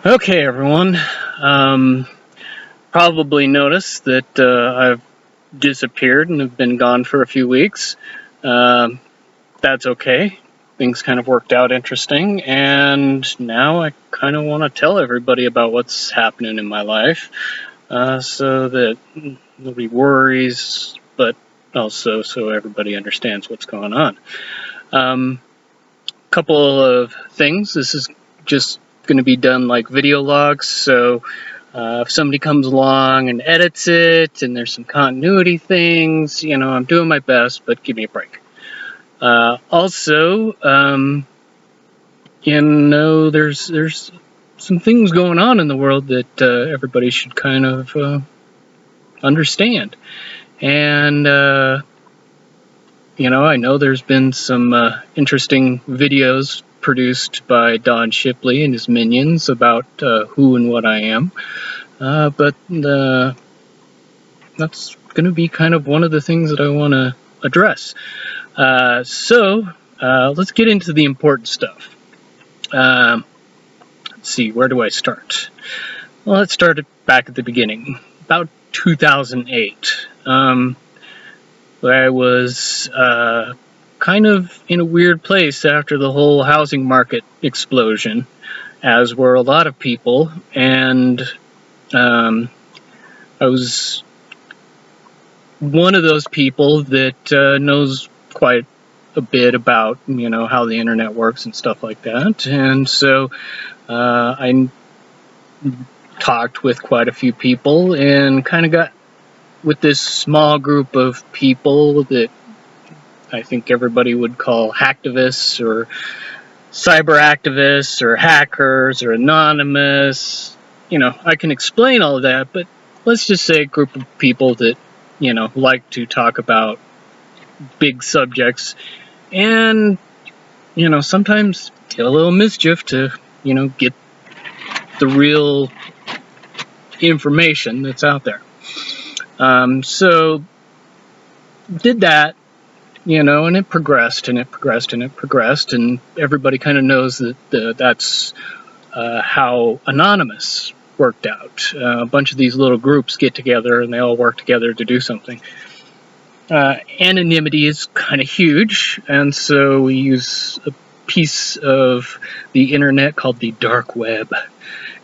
Okay, everyone. Probably noticed that I've disappeared and have been gone for a few weeks. That's okay. Things kind of worked out interesting, and now I kind of want to tell everybody about what's happening in my life, so that nobody worries, but also so everybody understands what's going on. Couple of things. This is just going to be done like video logs, so if somebody comes along and edits it and there's some continuity things, I'm doing my best, but give me a break. Also, there's some things going on in the world that everybody should kind of understand. And I know there's been some interesting videos produced by Don Shipley and his minions about who and what I am, but that's going to be kind of one of the things that I want to address. So let's get into the important stuff. Let's see, where do I start? Well, let's start back at the beginning, about 2008. I was kind of in a weird place after the whole housing market explosion, as were a lot of people, and I was one of those people that knows quite a bit about, how the internet works and stuff like that, and so I talked with quite a few people and kind of got with this small group of people that I think everybody would call hacktivists or cyber activists or hackers or anonymous. I can explain all of that, but let's just say a group of people that, like to talk about big subjects and, sometimes get a little mischief to, get the real information that's out there. So did that, and it progressed and it progressed and it progressed, and everybody kind of knows that that's how Anonymous worked out. A bunch of these little groups get together and they all work together to do something. Anonymity is kind of huge, and so we use a piece of the internet called the dark web.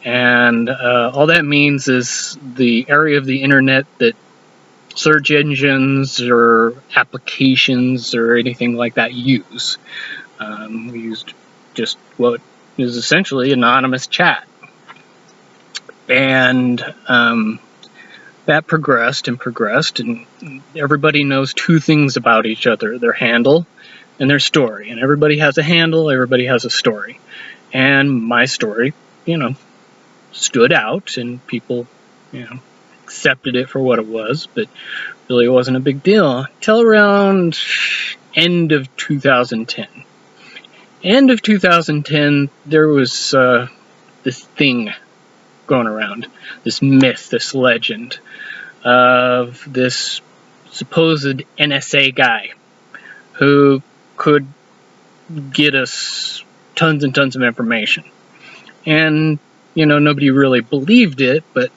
And all that means is the area of the internet that search engines or applications or anything like that use. We used just what is essentially anonymous chat. And that progressed and progressed, and everybody knows two things about each other: their handle and their story. And everybody has a handle, everybody has a story. And my story, stood out, and people, accepted it for what it was, but really it wasn't a big deal until around end of 2010. End of 2010, there was this thing going around, this myth, this legend of this supposed NSA guy who could get us tons and tons of information. And, nobody really believed it, but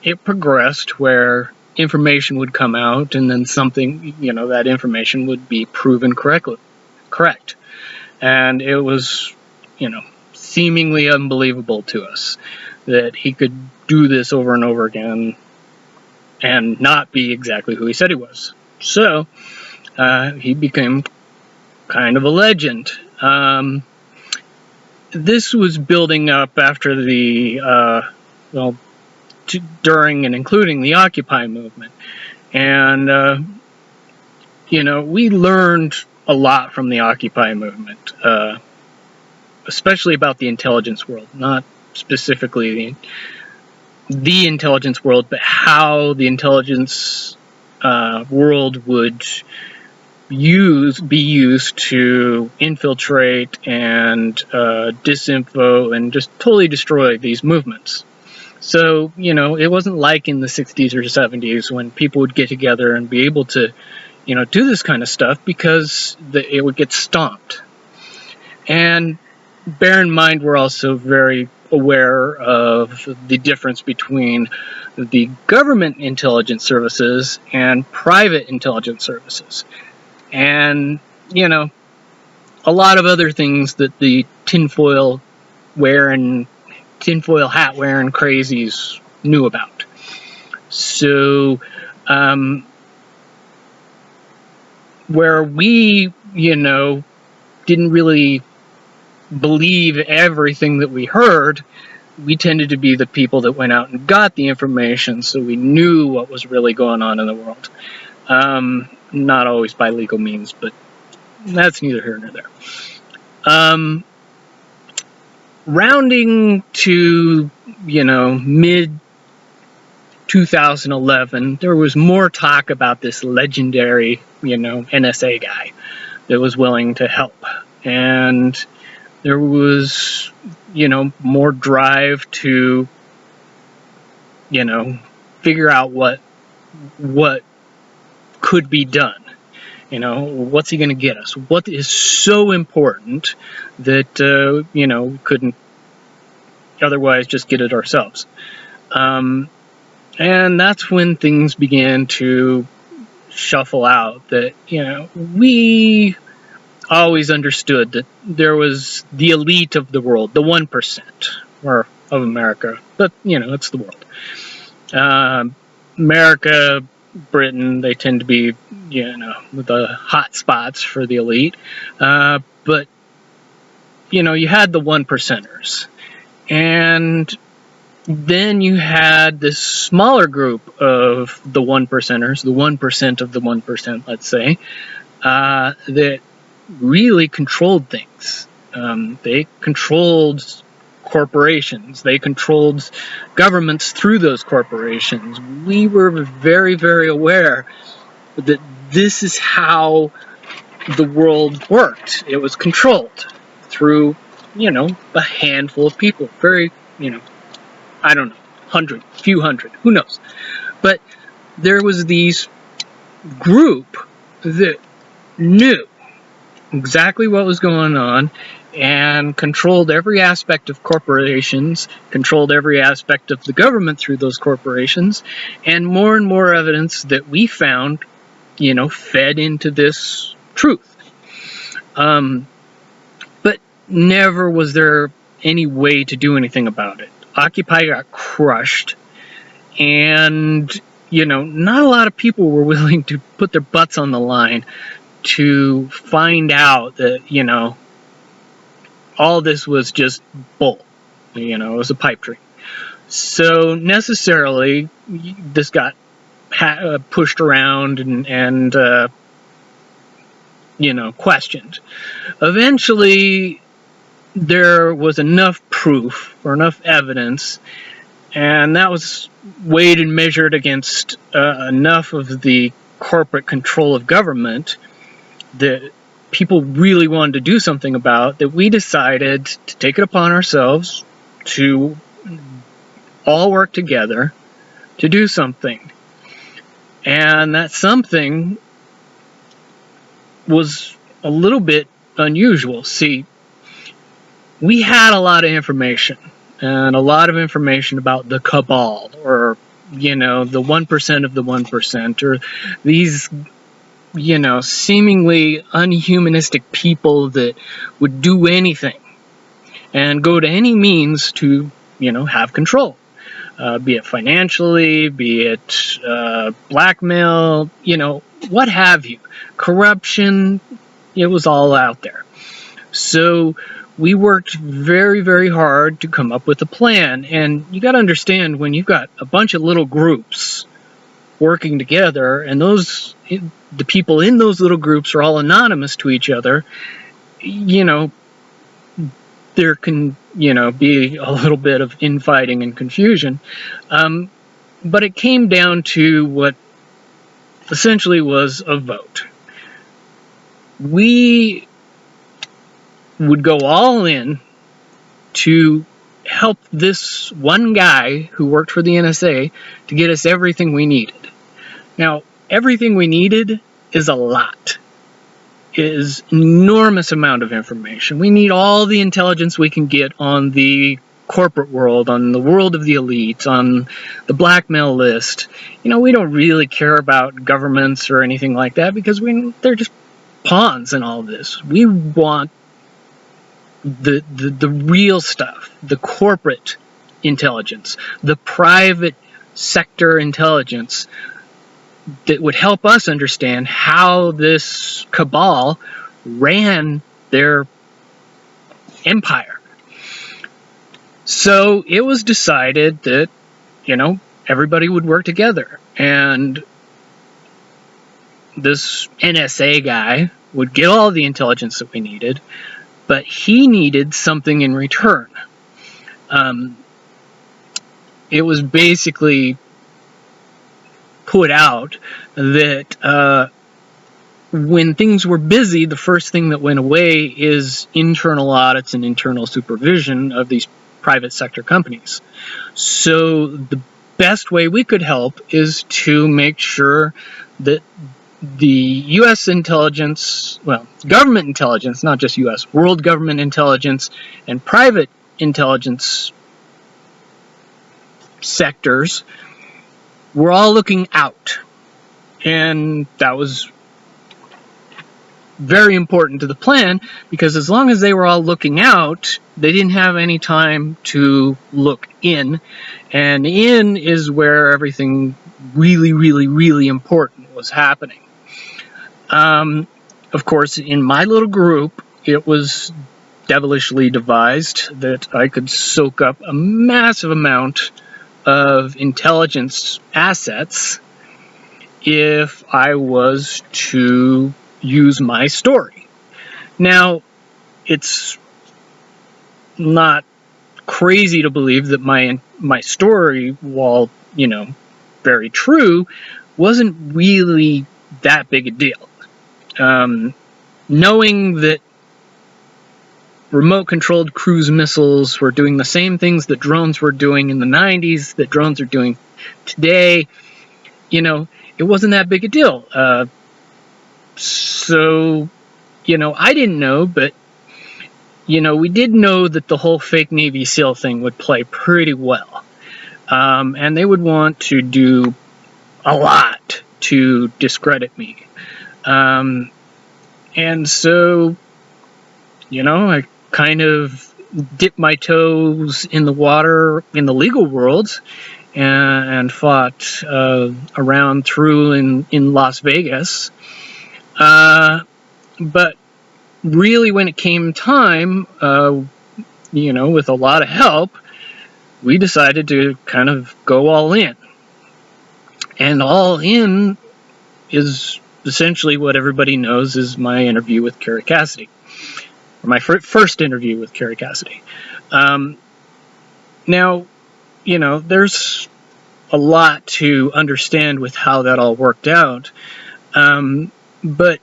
it progressed where information would come out, and then something, that information would be proven correct. And it was, seemingly unbelievable to us that he could do this over and over again and not be exactly who he said he was. So he became kind of a legend. This was building up after the, during and including the Occupy movement. And, we learned a lot from the Occupy movement, especially about the intelligence world, not specifically the intelligence world, but how the intelligence world would be used to infiltrate and disinfo and just totally destroy these movements. So, it wasn't like in the 60s or 70s when people would get together and be able to, do this kind of stuff, because it would get stomped. And bear in mind, we're also very aware of the difference between the government intelligence services and private intelligence services. And, you know, a lot of other things that the tinfoil hat wearing crazies knew about. So, where we, didn't really believe everything that we heard, we tended to be the people that went out and got the information, so we knew what was really going on in the world. Not always by legal means, but that's neither here nor there. Rounding to, mid 2011, there was more talk about this legendary, NSA guy that was willing to help. And there was, more drive to, figure out what could be done. What's he going to get us? What is so important that, we couldn't otherwise just get it ourselves? And that's when things began to shuffle out that, we always understood that there was the elite of the world, the 1%, or of America, but, it's the world. America, Britain, they tend to be, the hot spots for the elite. But, you had the 1%ers. And then you had this smaller group of the 1%ers, the 1% of the 1%, let's say, that really controlled things. They controlled corporations. They controlled governments through those corporations. We were very, very aware that this is how the world worked. It was controlled through, a handful of people. Very, I don't know, few hundred, who knows. But there was these group that knew exactly what was going on and controlled every aspect of corporations, controlled every aspect of the government through those corporations, and more evidence that we found, fed into this truth. But never was there any way to do anything about it. Occupy got crushed, and, not a lot of people were willing to put their butts on the line to find out that, all this was just bull. It was a pipe dream. So necessarily, this got pushed around and questioned. Eventually, there was enough proof or enough evidence, and that was weighed and measured against enough of the corporate control of government that people really wanted to do something about, that we decided to take it upon ourselves to all work together to do something. And that something was a little bit unusual. See, we had a lot of information, and a lot of information about the cabal, or, the 1% of the 1%, or these, seemingly unhumanistic people that would do anything and go to any means to, have control. Be it financially, be it blackmail, what have you. Corruption, it was all out there. So we worked very, very hard to come up with a plan. And you got to understand, when you've got a bunch of little groups working together, and the people in those little groups are all anonymous to each other, there can, be a little bit of infighting and confusion. But it came down to what essentially was a vote. We would go all in to help this one guy who worked for the NSA to get us everything we needed. Now, everything we needed is a lot. is an enormous amount of information. We need all the intelligence we can get on the corporate world, on the world of the elites, on the blackmail list. You know, we don't really care about governments or anything like that because they're just pawns in all this. We want the real stuff, the corporate intelligence, the private sector intelligence that would help us understand how this cabal ran their empire. So it was decided that, you know, everybody would work together, and this NSA guy would get all the intelligence that we needed, but he needed something in return. It was basically put out that when things were busy, the first thing that went away is internal audits and internal supervision of these private sector companies. So the best way we could help is to make sure that the U.S. intelligence, well, government intelligence, not just U.S., world government intelligence and private intelligence sectors were all looking out. And that was very important to the plan, because as long as they were all looking out, they didn't have any time to look in. And in is where everything really, really, really important was happening. Of course, in my little group, it was devilishly devised that I could soak up a massive amount of intelligence assets if I was to use my story. Now, it's not crazy to believe that my story, while, you know, very true, wasn't really that big a deal. Knowing that remote-controlled cruise missiles were doing the same things that drones were doing in the 90s, that drones are doing today, you know, it wasn't that big a deal. So, you know, I didn't know, but, you know, we did know that the whole fake Navy SEAL thing would play pretty well. And they would want to do a lot to discredit me. And so, you know, I kind of dipped my toes in the water in the legal world and fought around through in Las Vegas. But really, when it came time, you know, with a lot of help, we decided to kind of go all in. And all in is essentially what everybody knows is my interview with Carrie Cassidy, or my first interview with Carrie Cassidy. Now, you know, there's a lot to understand with how that all worked out, but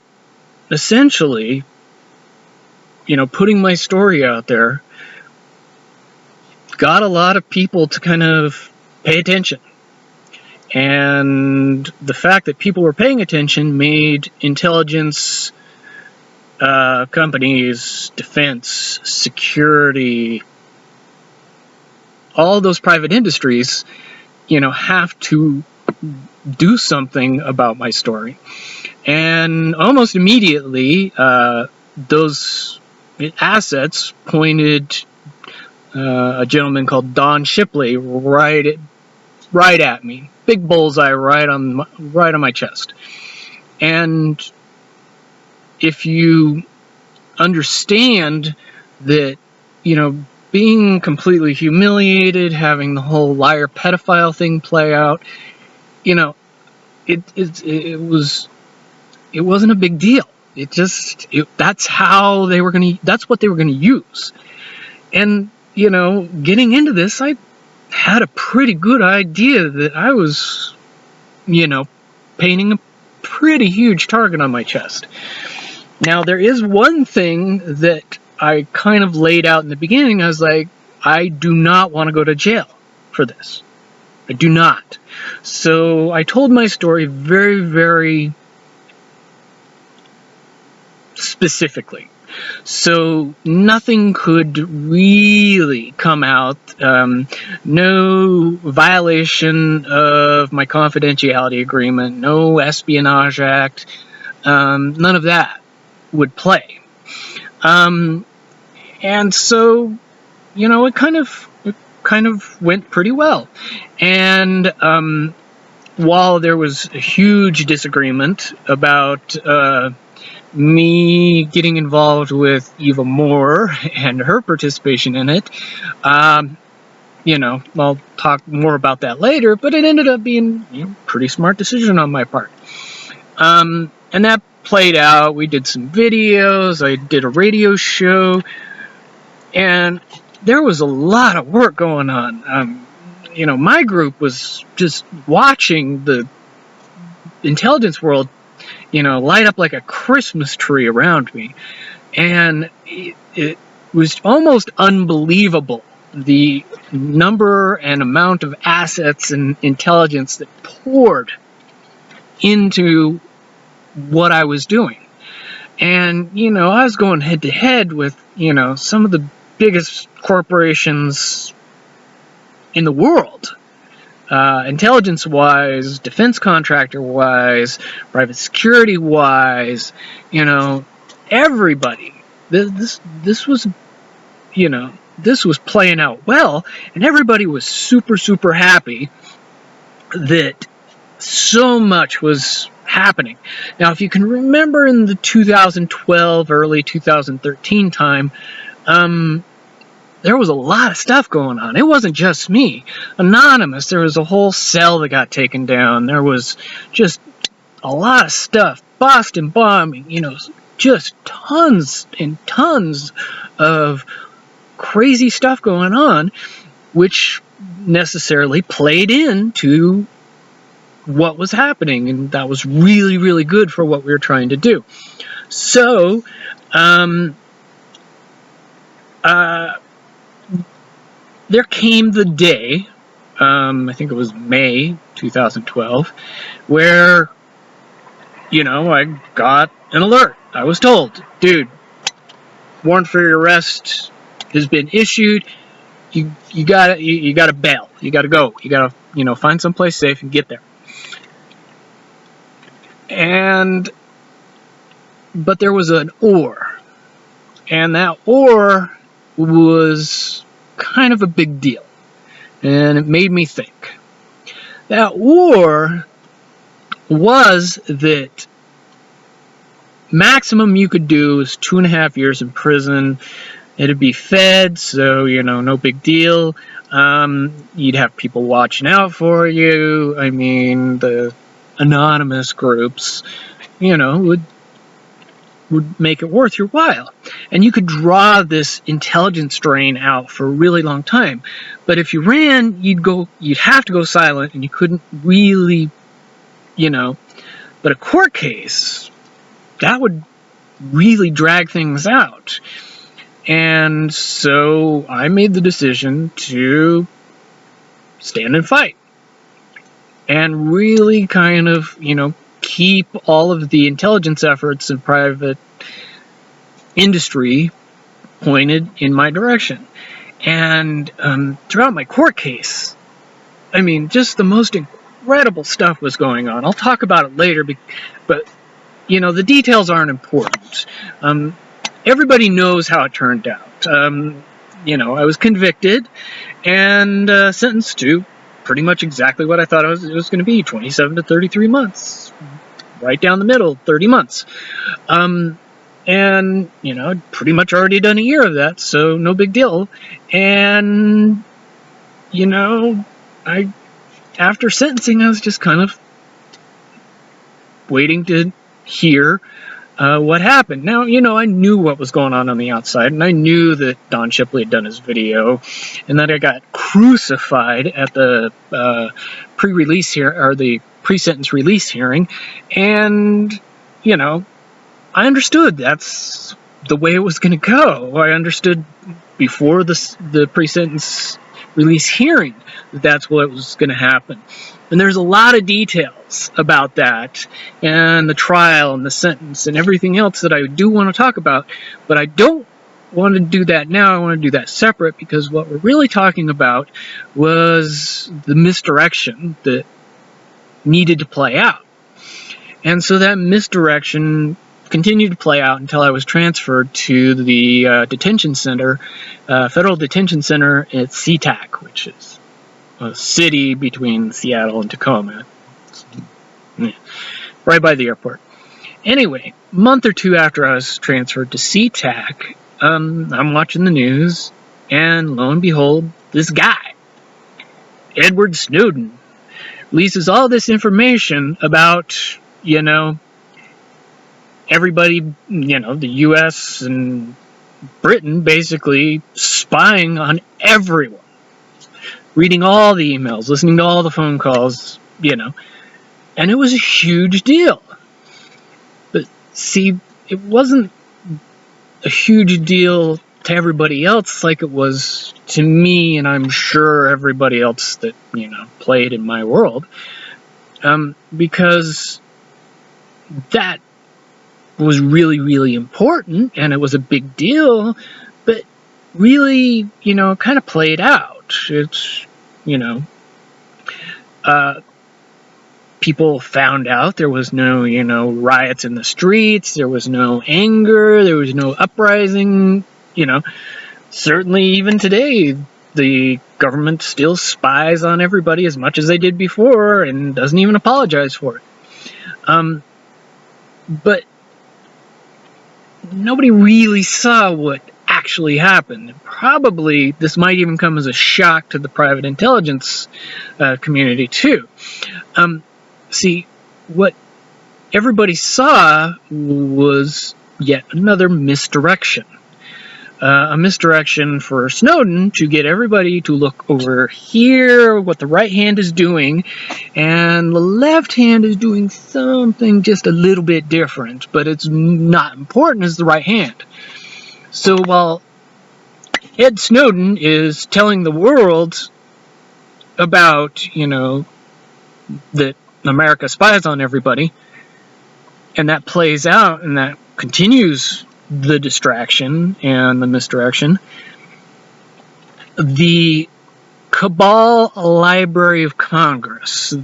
essentially, you know, putting my story out there got a lot of people to kind of pay attention. And the fact that people were paying attention made intelligence companies, defense, security, all those private industries, you know, have to do something about my story. And almost immediately, those assets pointed a gentleman called Don Shipley right at me. Big bullseye right on my chest. And if you understand that, you know, being completely humiliated, having the whole liar pedophile thing play out, you know, it wasn't a big deal. That's what they were going to use. And, you know, getting into this, I had a pretty good idea that I was, you know, painting a pretty huge target on my chest. Now, there is one thing that I kind of laid out in the beginning. I was like, I do not want to go to jail for this. I do not. So I told my story very, very specifically. So nothing could really come out, no violation of my confidentiality agreement, no Espionage Act, none of that would play. And so, you know, it kind of went pretty well. And while there was a huge disagreement about me getting involved with Eva Moore and her participation in it, you know, I'll talk more about that later, but it ended up being, you know, a pretty smart decision on my part. And that played out. We did some videos, I did a radio show, and there was a lot of work going on. You know, my group was just watching the intelligence world, you know, light up like a Christmas tree around me. And it was almost unbelievable, the number and amount of assets and intelligence that poured into what I was doing. And, you know, I was going head to head with, you know, some of the biggest corporations in the world. Intelligence-wise, defense contractor-wise, private security-wise, you know, everybody. This was, you know, this was playing out well, and everybody was super, super happy that so much was happening. Now, if you can remember in the 2012, early 2013 time, there was a lot of stuff going on. It wasn't just me. Anonymous, there was a whole cell that got taken down. There was just a lot of stuff. Boston bombing, you know, just tons and tons of crazy stuff going on, which necessarily played into what was happening, and that was really, really good for what we were trying to do. So, there came the day, I think it was May 2012, where, you know, I got an alert. I was told, dude, warrant for your arrest has been issued. You gotta bail. You gotta go. You gotta, you know, find someplace safe and get there. But there was an or, and that or was kind of a big deal, and it made me think. That or was that maximum you could do is 2.5 years in prison. It'd be fed, so, you know, no big deal. You'd have people watching out for you. I mean, the anonymous groups, you know, would make it worth your while. And you could draw this intelligence drain out for a really long time. But if you ran, you'd have to go silent, and you couldn't really, you know. But a court case, that would really drag things out. And so I made the decision to stand and fight. And really kind of, you know, keep all of the intelligence efforts in private industry pointed in my direction. And throughout my court case, I mean, just the most incredible stuff was going on. I'll talk about it later, but, you know, the details aren't important. Everybody knows how it turned out. You know, I was convicted and sentenced to pretty much exactly what I thought it was going to be, 27 to 33 months. Right down the middle, 30 months. And, you know, I'd pretty much already done a year of that, so no big deal. And, you know, after sentencing, I was just kind of waiting to hear what happened. Now, you know, I knew what was going on the outside, and I knew that Don Shipley had done his video, and that I got crucified at the pre-release here, or the pre-sentence release hearing, and, you know, I understood that's the way it was going to go. I understood before the pre-sentence release hearing that that's what was going to happen. And there's a lot of details about that, and the trial, and the sentence, and everything else that I do want to talk about, but I don't want to do that now. I want to do that separate, because what we're really talking about was the misdirection that needed to play out. And so that misdirection continued to play out until I was transferred to the detention center, federal detention center at SeaTac, which is a city between Seattle and Tacoma, right by the airport. Anyway, a month or two after I was transferred to SeaTac, I'm watching the news, and lo and behold, this guy, Edward Snowden, releases all this information about, everybody, the U.S. and Britain basically spying on everyone, reading all the emails, listening to all the phone calls, and it was a huge deal. But see, it wasn't a huge deal to everybody else like it was to me, and I'm sure everybody else that, played in my world, because that was really, really important, and it was a big deal, but really, kind of played out. It's, people found out there was no, riots in the streets, there was no anger, there was no uprising, certainly even today, the government still spies on everybody as much as they did before and doesn't even apologize for it. But nobody really saw what actually happened. Probably this might even come as a shock to the private intelligence community too. See, what everybody saw was yet another misdirection. A misdirection for Snowden to get everybody to look over here, what the right hand is doing, and the left hand is doing something just a little bit different, but it's not important as the right hand. So while Ed Snowden is telling the world about, that America spies on everybody, and that plays out, and that continues the distraction and the misdirection, the Cabal Library of Congress,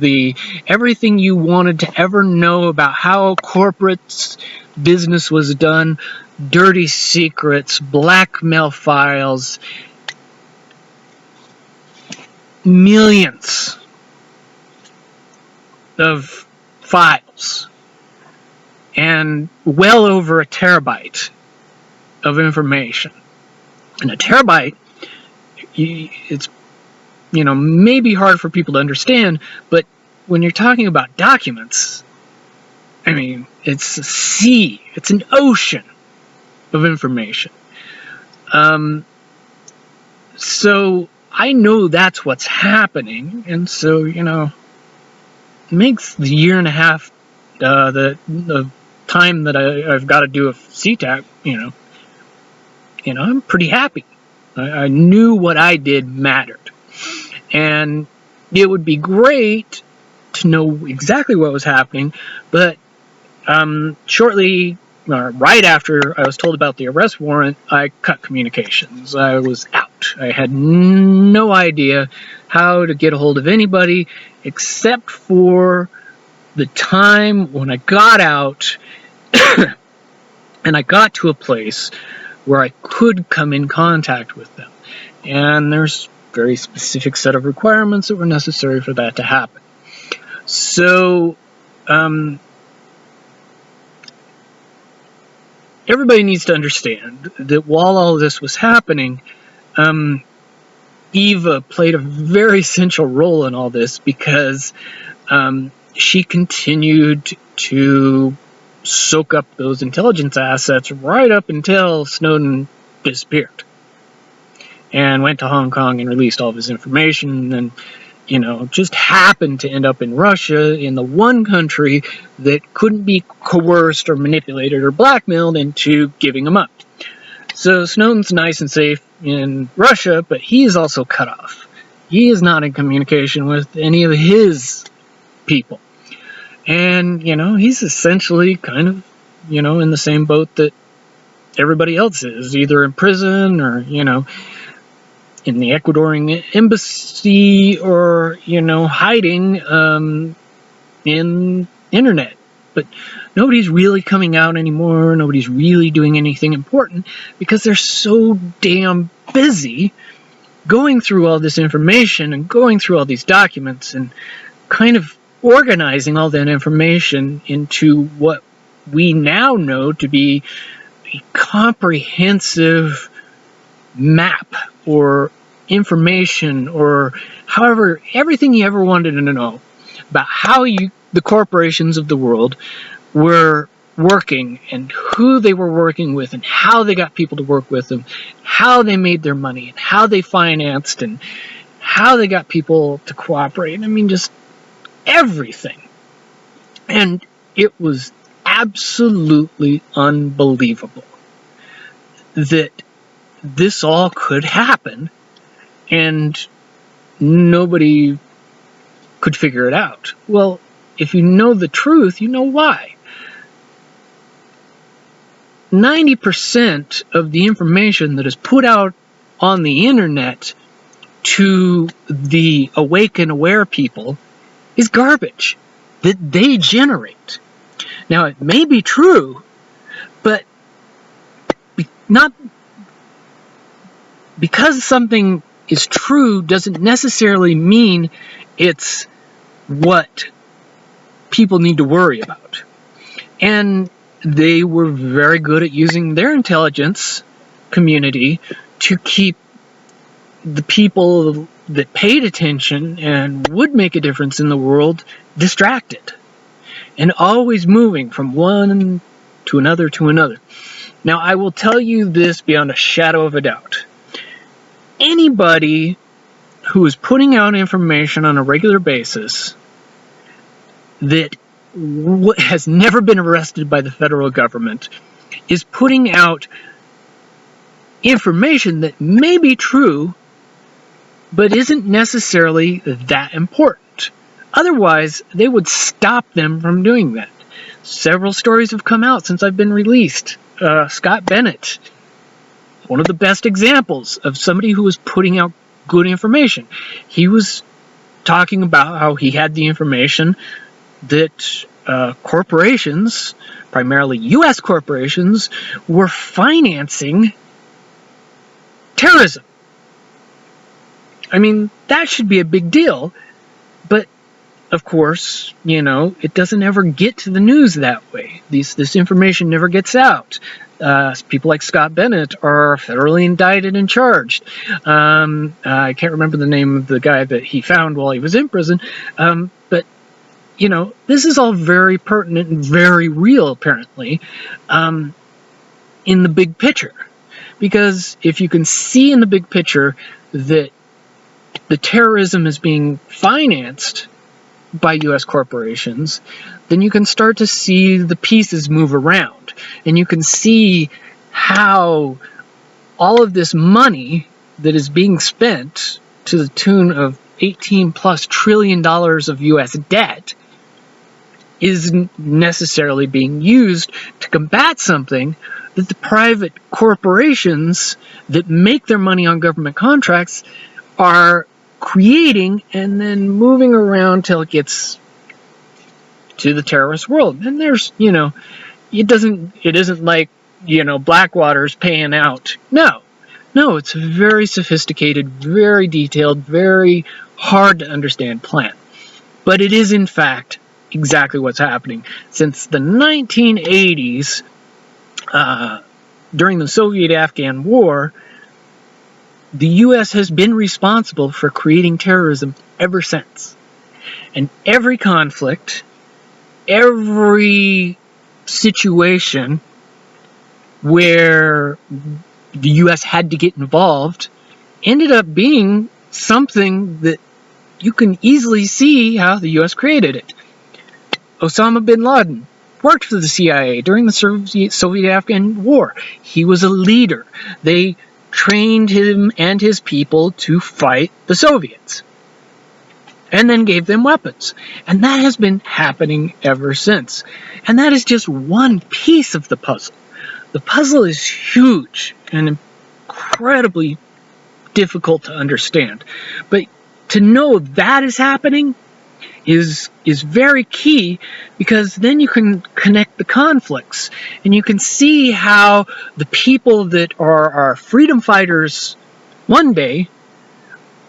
everything you wanted to ever know about how corporate business was done, dirty secrets, blackmail files, millions of files, and well over a terabyte of information. And a terabyte, it's, maybe hard for people to understand, but when you're talking about documents, I mean, it's a sea, it's an ocean of information. So I know that's what's happening, and so, it makes the year and a half, the time that I've got to do a CTAC, I'm pretty happy. I knew what I did mattered. And it would be great to know exactly what was happening, but shortly, or right after I was told about the arrest warrant, I cut communications. I was out. I had no idea how to get a hold of anybody except for the time when I got out and I got to a place where I could come in contact with them. And there's a very specific set of requirements that were necessary for that to happen. So, everybody needs to understand that while all this was happening, Eva played a very central role in all this, because she continued to soak up those intelligence assets right up until Snowden disappeared and went to Hong Kong and released all of his information, and just happened to end up in Russia, in the one country that couldn't be coerced or manipulated or blackmailed into giving him up. So Snowden's nice and safe in Russia, but he is also cut off. He is not in communication with any of his people. And, he's essentially kind of, in the same boat that everybody else is, either in prison or, in the Ecuadorian embassy or, hiding in internet. But nobody's really coming out anymore. Nobody's really doing anything important because they're so damn busy going through all this information and going through all these documents and kind of organizing all that information into what we now know to be a comprehensive map or information or however, everything you ever wanted to know about how the corporations of the world were working and who they were working with and how they got people to work with them, how they made their money and how they financed and how they got people to cooperate. I mean, just everything. And it was absolutely unbelievable that this all could happen and nobody could figure it out. Well, if you know the truth, you know why. 90% of the information that is put out on the internet to the awake and aware people is garbage that they generate. Now, it may be true, but not because something is true doesn't necessarily mean it's what people need to worry about. And they were very good at using their intelligence community to keep the people that paid attention and would make a difference in the world distracted and always moving from one to another to another. Now, I will tell you this beyond a shadow of a doubt. Anybody who is putting out information on a regular basis that has never been arrested by the federal government is putting out information that may be true but isn't necessarily that important. Otherwise, they would stop them from doing that. Several stories have come out since I've been released. Scott Bennett, one of the best examples of somebody who was putting out good information. He was talking about how he had the information that corporations, primarily U.S. corporations, were financing terrorism. I mean, that should be a big deal, but of course, it doesn't ever get to the news that way. This information never gets out. People like Scott Bennett are federally indicted and charged. I can't remember the name of the guy that he found while he was in prison, but this is all very pertinent and very real, apparently, in the big picture. Because if you can see in the big picture that the terrorism is being financed by U.S. corporations, then you can start to see the pieces move around. And you can see how all of this money that is being spent to the tune of $18+ trillion of U.S. debt isn't necessarily being used to combat something that the private corporations that make their money on government contracts are creating and then moving around till it gets to the terrorist world. And there's, it isn't like, Blackwater's paying out. No, it's a very sophisticated, very detailed, very hard to understand plan. But it is, in fact, exactly what's happening. Since the 1980s, during the Soviet-Afghan War, the U.S. has been responsible for creating terrorism ever since. And every conflict, every situation where the U.S. had to get involved ended up being something that you can easily see how the U.S. created it. Osama bin Laden worked for the CIA during the Soviet-Afghan War. He was a leader. They trained him and his people to fight the Soviets, and then gave them weapons. And that has been happening ever since. And that is just one piece of the puzzle. The puzzle is huge and incredibly difficult to understand. But to know that is happening is very key, because then you can connect the conflicts and you can see how the people that are our freedom fighters one day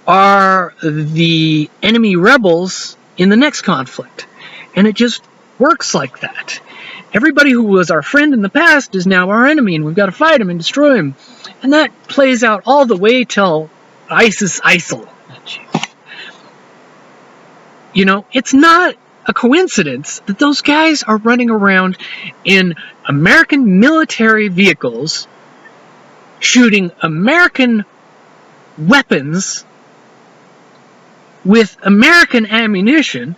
are the enemy rebels in the next conflict. And it just works like that. Everybody who was our friend in the past is now our enemy, and we've got to fight him and destroy him. And that plays out all the way till ISIL. You know, it's not a coincidence that those guys are running around in American military vehicles, shooting American weapons with American ammunition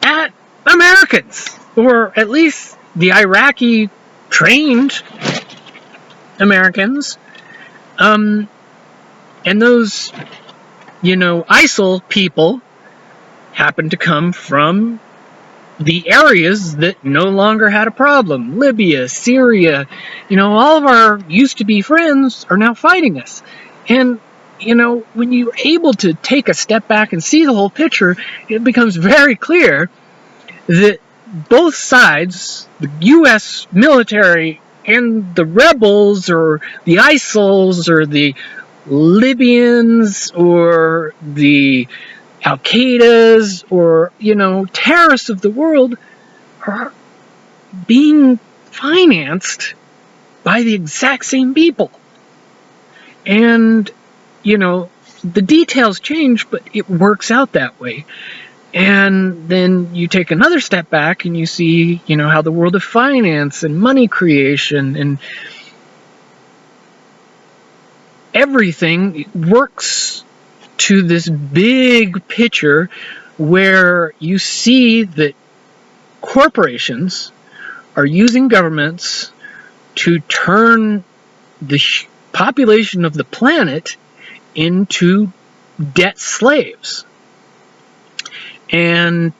at Americans, or at least the Iraqi trained Americans. And those, ISIL people happen to come from the areas that no longer had a problem. Libya, Syria, all of our used-to-be friends are now fighting us. And when you're able to take a step back and see the whole picture, it becomes very clear that both sides, the U.S. military and the rebels, or the ISILs, or the Libyans, or the Al-Qaedas, or, terrorists of the world, are being financed by the exact same people. And the details change, but it works out that way. And then you take another step back and you see, how the world of finance and money creation and everything works to this big picture, where you see that corporations are using governments to turn the population of the planet into debt slaves. And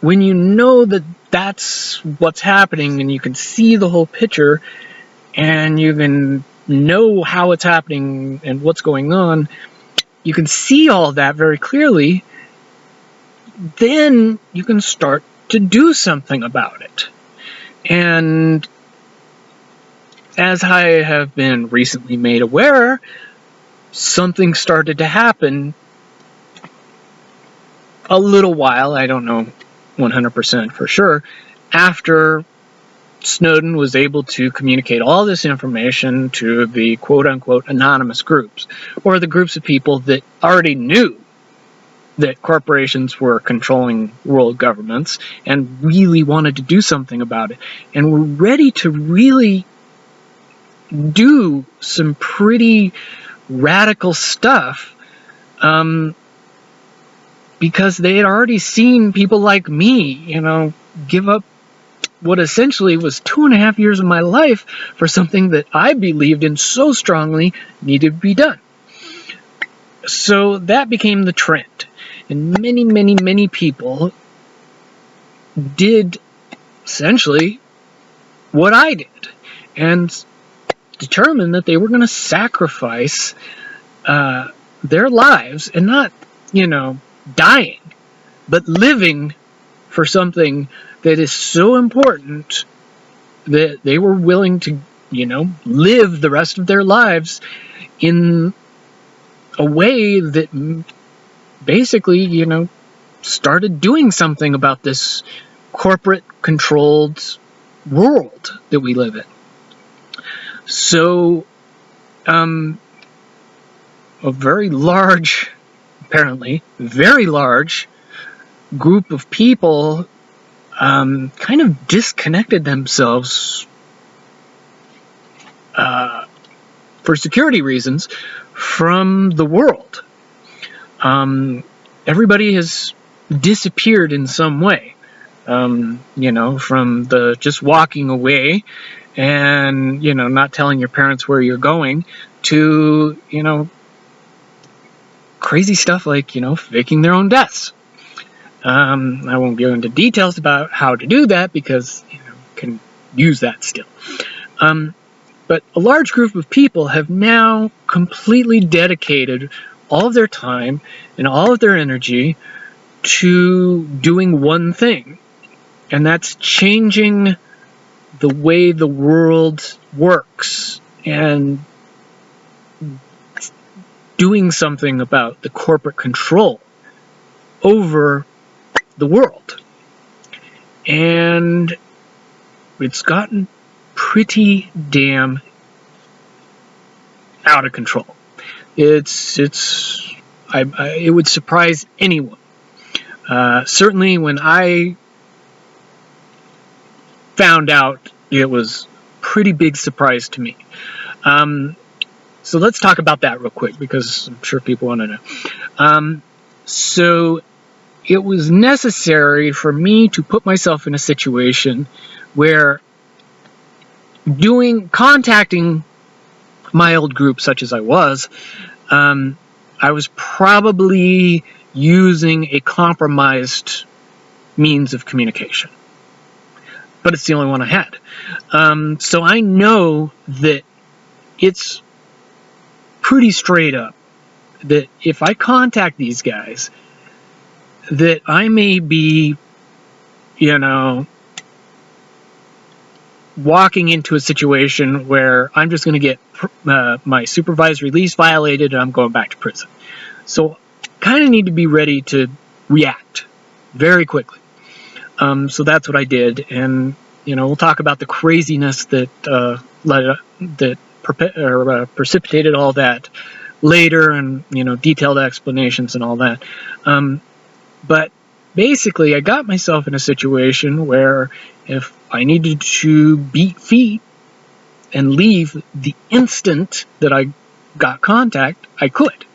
when you know that that's what's happening, and you can see the whole picture, and you can know how it's happening and what's going on, you can see all that very clearly, then you can start to do something about it. And as I have been recently made aware, something started to happen a little while, I don't know 100% for sure, after Snowden was able to communicate all this information to the quote-unquote anonymous groups, or the groups of people that already knew that corporations were controlling world governments and really wanted to do something about it, and were ready to really do some pretty radical stuff, because they had already seen people like me, give up what essentially was 2.5 years of my life for something that I believed in so strongly needed to be done. So that became the trend. And many, many, many people did essentially what I did, and determined that they were going to sacrifice their lives, and not, dying, but living for something that is so important that they were willing to, live the rest of their lives in a way that basically, started doing something about this corporate-controlled world that we live in. So, a very large, apparently, very large group of people kind of disconnected themselves for security reasons from the world. Everybody has disappeared in some way, from the just walking away and, you know, not telling your parents where you're going, to, you know, crazy stuff like, you know, faking their own deaths. I won't go into details about how to do that because, you know, you can use that still. But a large group of people have now completely dedicated all of their time and all of their energy to doing one thing, and that's changing the way the world works and doing something about the corporate control over the world. And it's gotten pretty damn out of control. It would surprise anyone. Certainly when I found out, it was a pretty big surprise to me. So let's talk about that real quick, because I'm sure people want to know. So it was necessary for me to put myself in a situation where contacting my old group, such as I was probably using a compromised means of communication. But it's the only one I had. So I know that it's pretty straight up that if I contact these guys, that I may be, you know, walking into a situation where I'm just going to get my supervised release violated and I'm going back to prison. So kind of need to be ready to react very quickly. So that's what I did, and, you know, we'll talk about the craziness that precipitated all that later, and, you know, detailed explanations and all that. But basically, I got myself in a situation where if I needed to beat feet and leave the instant that I got contact, I could.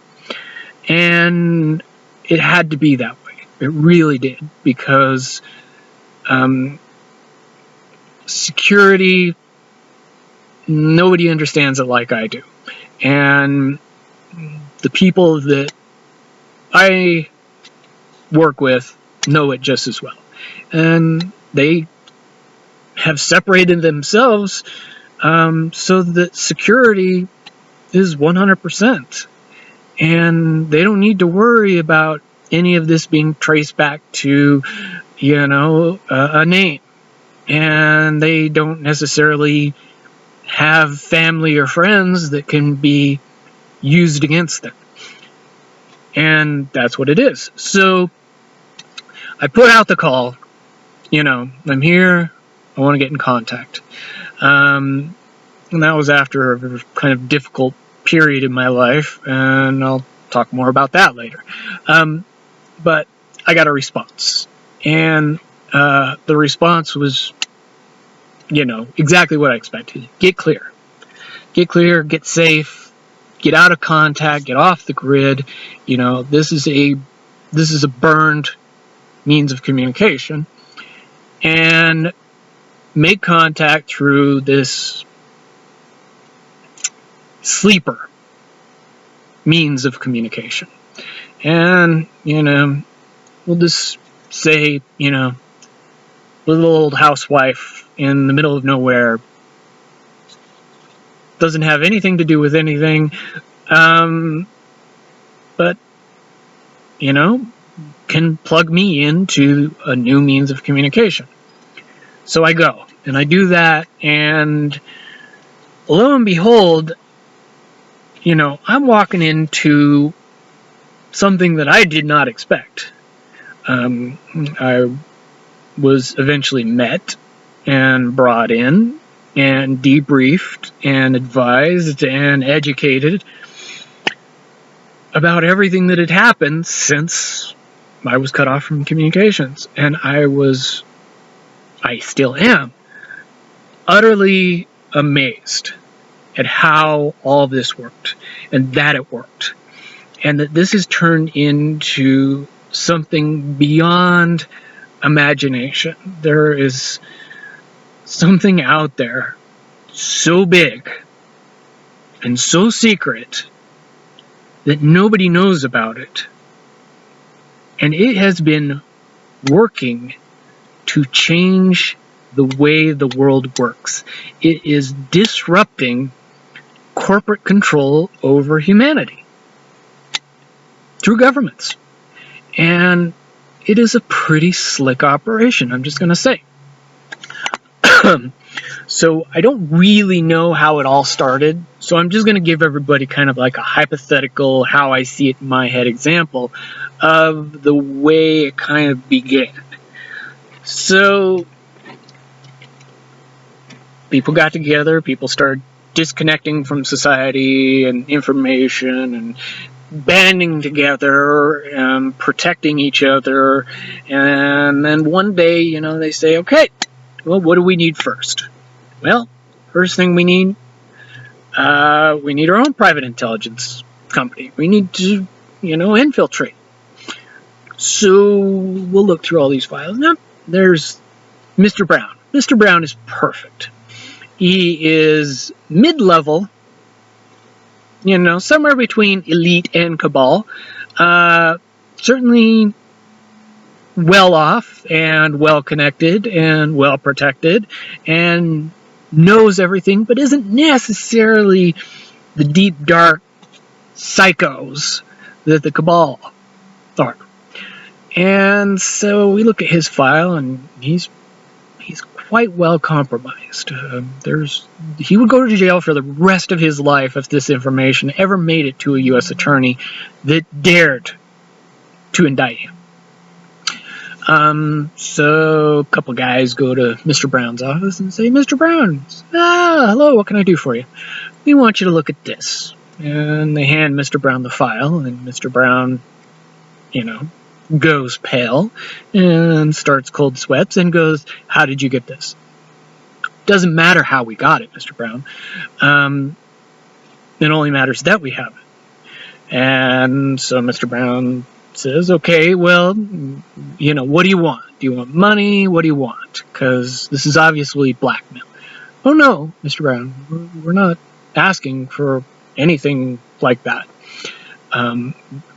And it had to be that way. It really did, because security, nobody understands it like I do. And the people that I work with know it just as well. And they have separated themselves so that security is 100%. And they don't need to worry about any of this being traced back to, you know, a name. And they don't necessarily have family or friends that can be used against them. And that's what it is. So I put out the call, you know, I'm here, I want to get in contact. And that was after a kind of difficult period in my life, and I'll talk more about that later. But I got a response, and the response was, you know, exactly what I expected. Get clear, get safe, get out of contact, get off the grid. You know, this is a burned means of communication, and make contact through this sleeper means of communication. And, you know, we'll just say, you know, little old housewife in the middle of nowhere, doesn't have anything to do with anything, but, you know, can plug me into a new means of communication. So I go, and I do that, and lo and behold, you know, I'm walking into something that I did not expect. I was eventually met and brought in and debriefed and advised and educated about everything that had happened since I was cut off from communications. And I still am, utterly amazed at how all this worked, and that it worked, and that this has turned into something beyond imagination. There is something out there so big and so secret that nobody knows about it. And it has been working to change the way the world works. It is disrupting corporate control over humanity through governments. And it is a pretty slick operation, I'm just going to say. So I don't really know how it all started, so I'm just going to give everybody kind of like a hypothetical, how I see it in my head example of the way it kind of began. So people got together, people started disconnecting from society and information and banding together, protecting each other, and then one day, you know, they say, okay, well, what do we need first? Well, first thing we need our own private intelligence company. We need to, you know, infiltrate. So we'll look through all these files. Now, there's Mr. Brown. Mr. Brown is perfect. He is mid-level, you know, somewhere between elite and cabal. Certainly well off and well connected and well protected and knows everything, but isn't necessarily the deep, dark psychos that the cabal are. And so we look at his file, and he's quite well compromised. He would go to jail for the rest of his life if this information ever made it to a U.S. attorney that dared to indict him. So a couple guys go to Mr. Brown's office and say, Mr. Brown, hello, what can I do for you? We want you to look at this. And they hand Mr. Brown the file, and Mr. Brown, you know, goes pale and starts cold sweats and goes, how did you get this? Doesn't matter how we got it, Mr. Brown. It only matters that we have it. And so Mr. Brown says, okay, well, you know, what do you want? Do you want money? What do you want? Because this is obviously blackmail. Oh, no, Mr. Brown, we're not asking for anything like that.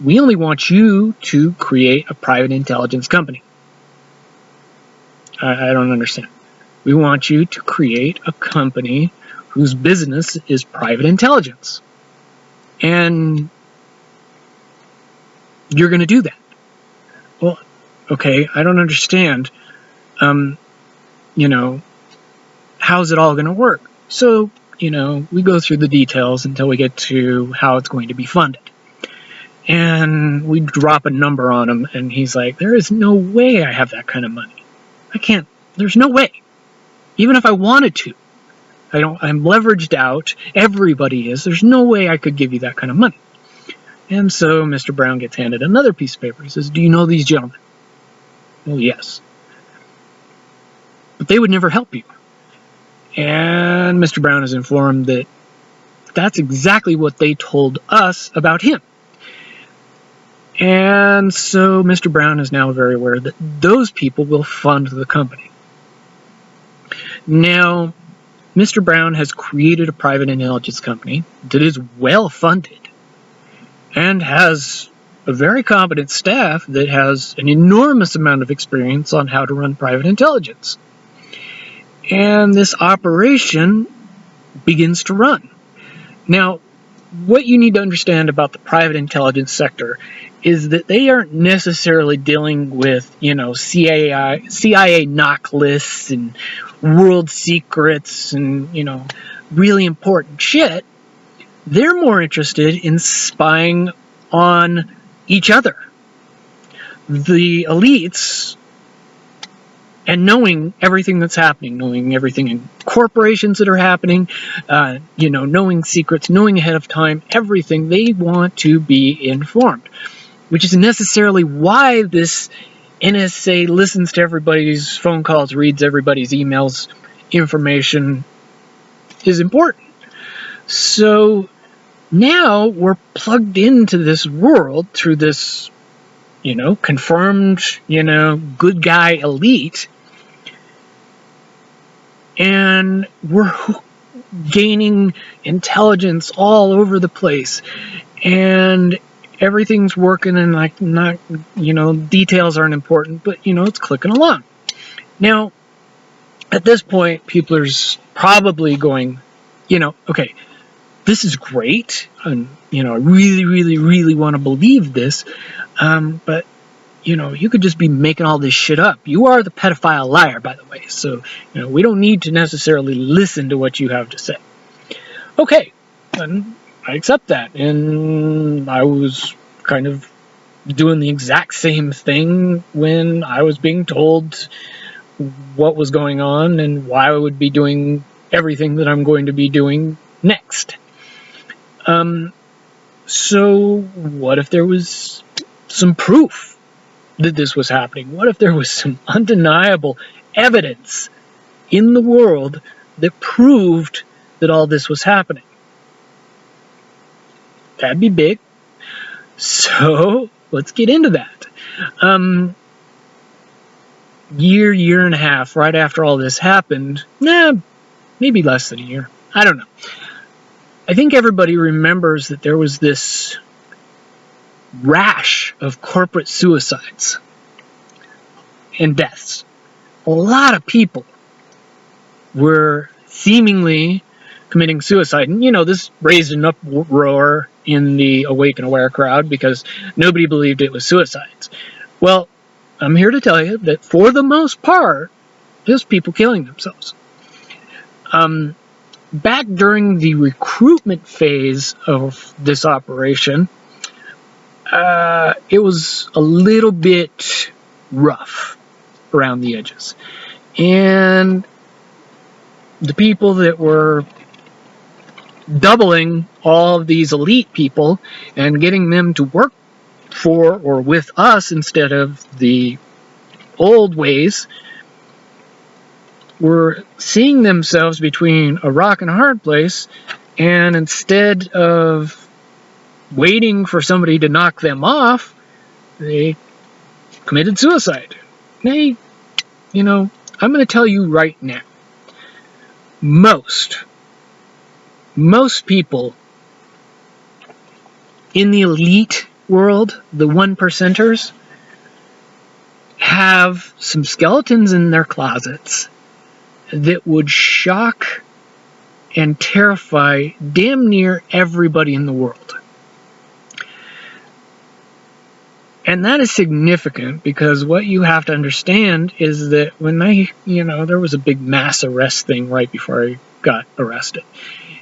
We only want you to create a private intelligence company. I don't understand. We want you to create a company whose business is private intelligence. And you're going to do that. Well, okay, I don't understand. You know, how's it all going to work? So, you know, we go through the details until we get to how it's going to be funded. And we drop a number on him, and he's like, there is no way I have that kind of money. I can't, there's no way. Even if I wanted to. I'm leveraged out. Everybody is. There's no way I could give you that kind of money. And so Mr. Brown gets handed another piece of paper. He says, do you know these gentlemen? Well, yes. But they would never help you. And Mr. Brown is informed that that's exactly what they told us about him. And so Mr. Brown is now very aware that those people will fund the company. Now, Mr. Brown has created a private intelligence company that is well funded and has a very competent staff that has an enormous amount of experience on how to run private intelligence. And this operation begins to run. Now, what you need to understand about the private intelligence sector is that they aren't necessarily dealing with, you know, CIA knock lists and world secrets and, you know, really important shit. They're more interested in spying on each other. The elites, and knowing everything that's happening, knowing everything in corporations that are happening, you know, knowing secrets, knowing ahead of time, everything, they want to be informed. Which is necessarily why this NSA listens to everybody's phone calls, reads everybody's emails, information is important. So now we're plugged into this world through this, you know, confirmed, you know, good guy elite. And gaining intelligence all over the place, and everything's working, and like, not, details aren't important, but it's clicking along. Now, at this point, people are probably going, okay, this is great, and I really, really, really want to believe this, but you could just be making all this shit up. You are the pedophile liar, by the way, so we don't need to necessarily listen to what you have to say. Okay, and I accept that, and I was kind of doing the exact same thing when I was being told what was going on and why I would be doing everything that I'm going to be doing next. So what if there was some proof that this was happening? What if there was some undeniable evidence in the world that proved that all this was happening? That'd be big. So let's get into that. Year and a half right after all this happened, maybe less than a year, I don't know. I think everybody remembers that there was this rash of corporate suicides and deaths. A lot of people were seemingly committing suicide. And, this raised an uproar in the Awake and Aware crowd because nobody believed it was suicides. Well, I'm here to tell you that for the most part, just people killing themselves. Back during the recruitment phase of this operation, it was a little bit rough around the edges. And the people that were doubling all of these elite people and getting them to work for or with us instead of the old ways were seeing themselves between a rock and a hard place, and instead of waiting for somebody to knock them off, they committed suicide. I'm going to tell you right now, most people in the elite world, the 1%ers, have some skeletons in their closets that would shock and terrify damn near everybody in the world. And that is significant because what you have to understand is that when there was a big mass arrest thing right before I got arrested.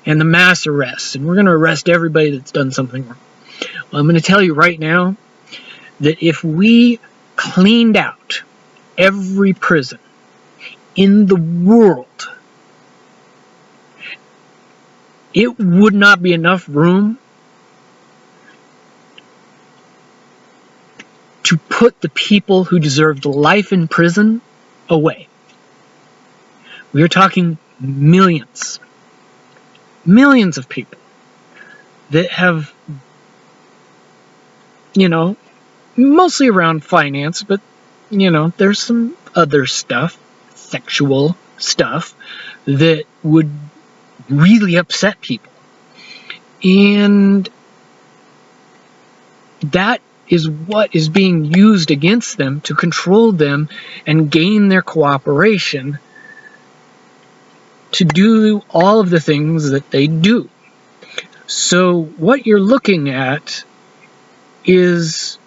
And the mass arrests, and we're going to arrest everybody that's done something wrong. Well, I'm going to tell you right now that if we cleaned out every prison in the world, it would not be enough room to put the people who deserved life in prison away. We are talking millions of people that have, mostly around finance, but, there's some other stuff, sexual stuff, that would really upset people. And that is what is being used against them to control them and gain their cooperation to do all of the things that they do. So what you're looking at is,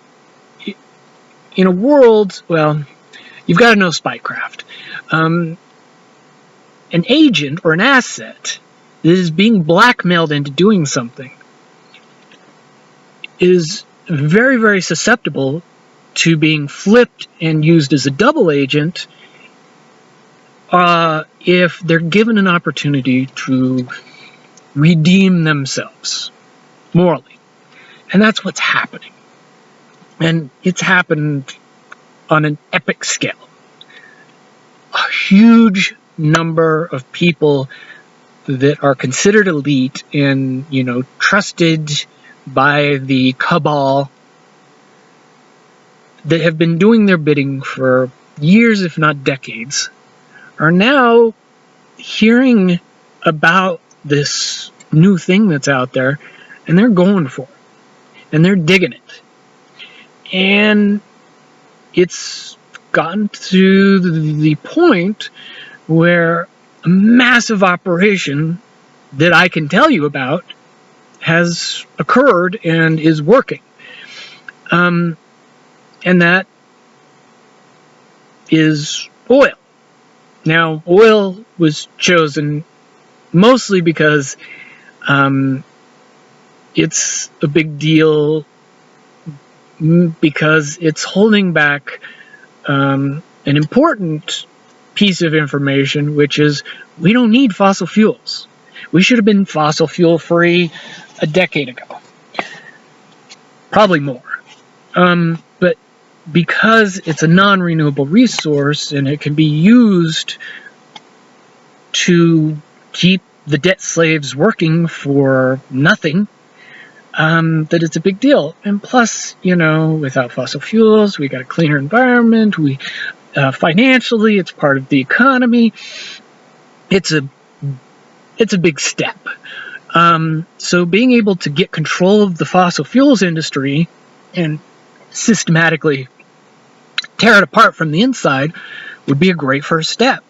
in a world, well, you've got to know spycraft. An agent or an asset that is being blackmailed into doing something is very, very susceptible to being flipped and used as a double agent if they're given an opportunity to redeem themselves morally. And that's what's happening. And it's happened on an epic scale. A huge number of people that are considered elite and, trusted by the cabal that have been doing their bidding for years, if not decades, are now hearing about this new thing that's out there, and they're going for it, and they're digging it. And it's gotten to the point where a massive operation that I can tell you about has occurred and is working. And that is oil. Now, oil was chosen mostly because it's a big deal, because it's holding back an important piece of information, which is we don't need fossil fuels. We should have been fossil fuel free a decade ago, probably more. But because it's a non-renewable resource and it can be used to keep the debt slaves working for nothing, that it's a big deal. And plus, without fossil fuels, we got a cleaner environment. Financially, it's part of the economy. It's a big step. So being able to get control of the fossil fuels industry and systematically tear it apart from the inside would be a great first step.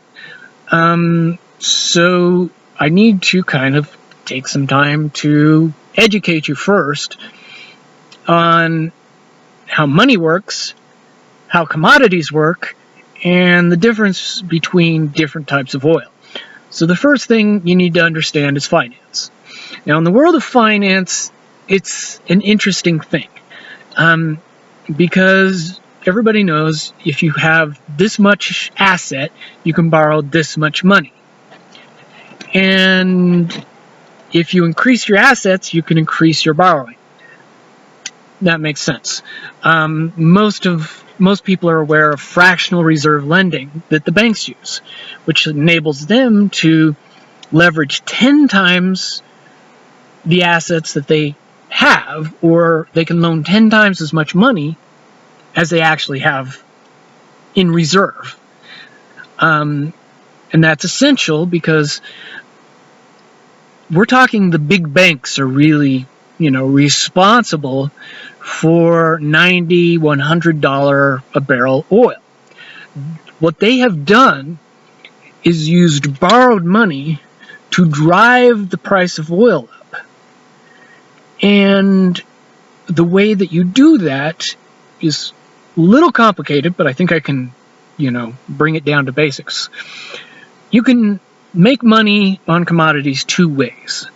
So I need to kind of take some time to educate you first on how money works, how commodities work, and the difference between different types of oil. So the first thing you need to understand is finance. Now, in the world of finance, it's an interesting thing, because everybody knows if you have this much asset, you can borrow this much money. And if you increase your assets, you can increase your borrowing. That makes sense. Most people are aware of fractional reserve lending that the banks use, which enables them to leverage 10 times the assets that they have, or they can loan 10 times as much money as they actually have in reserve. And that's essential because we're talking the big banks are really, responsible for $90, $100 a barrel oil. What they have done is used borrowed money to drive the price of oil up. And the way that you do that is a little complicated, but I think I can, bring it down to basics. You can make money on commodities two ways.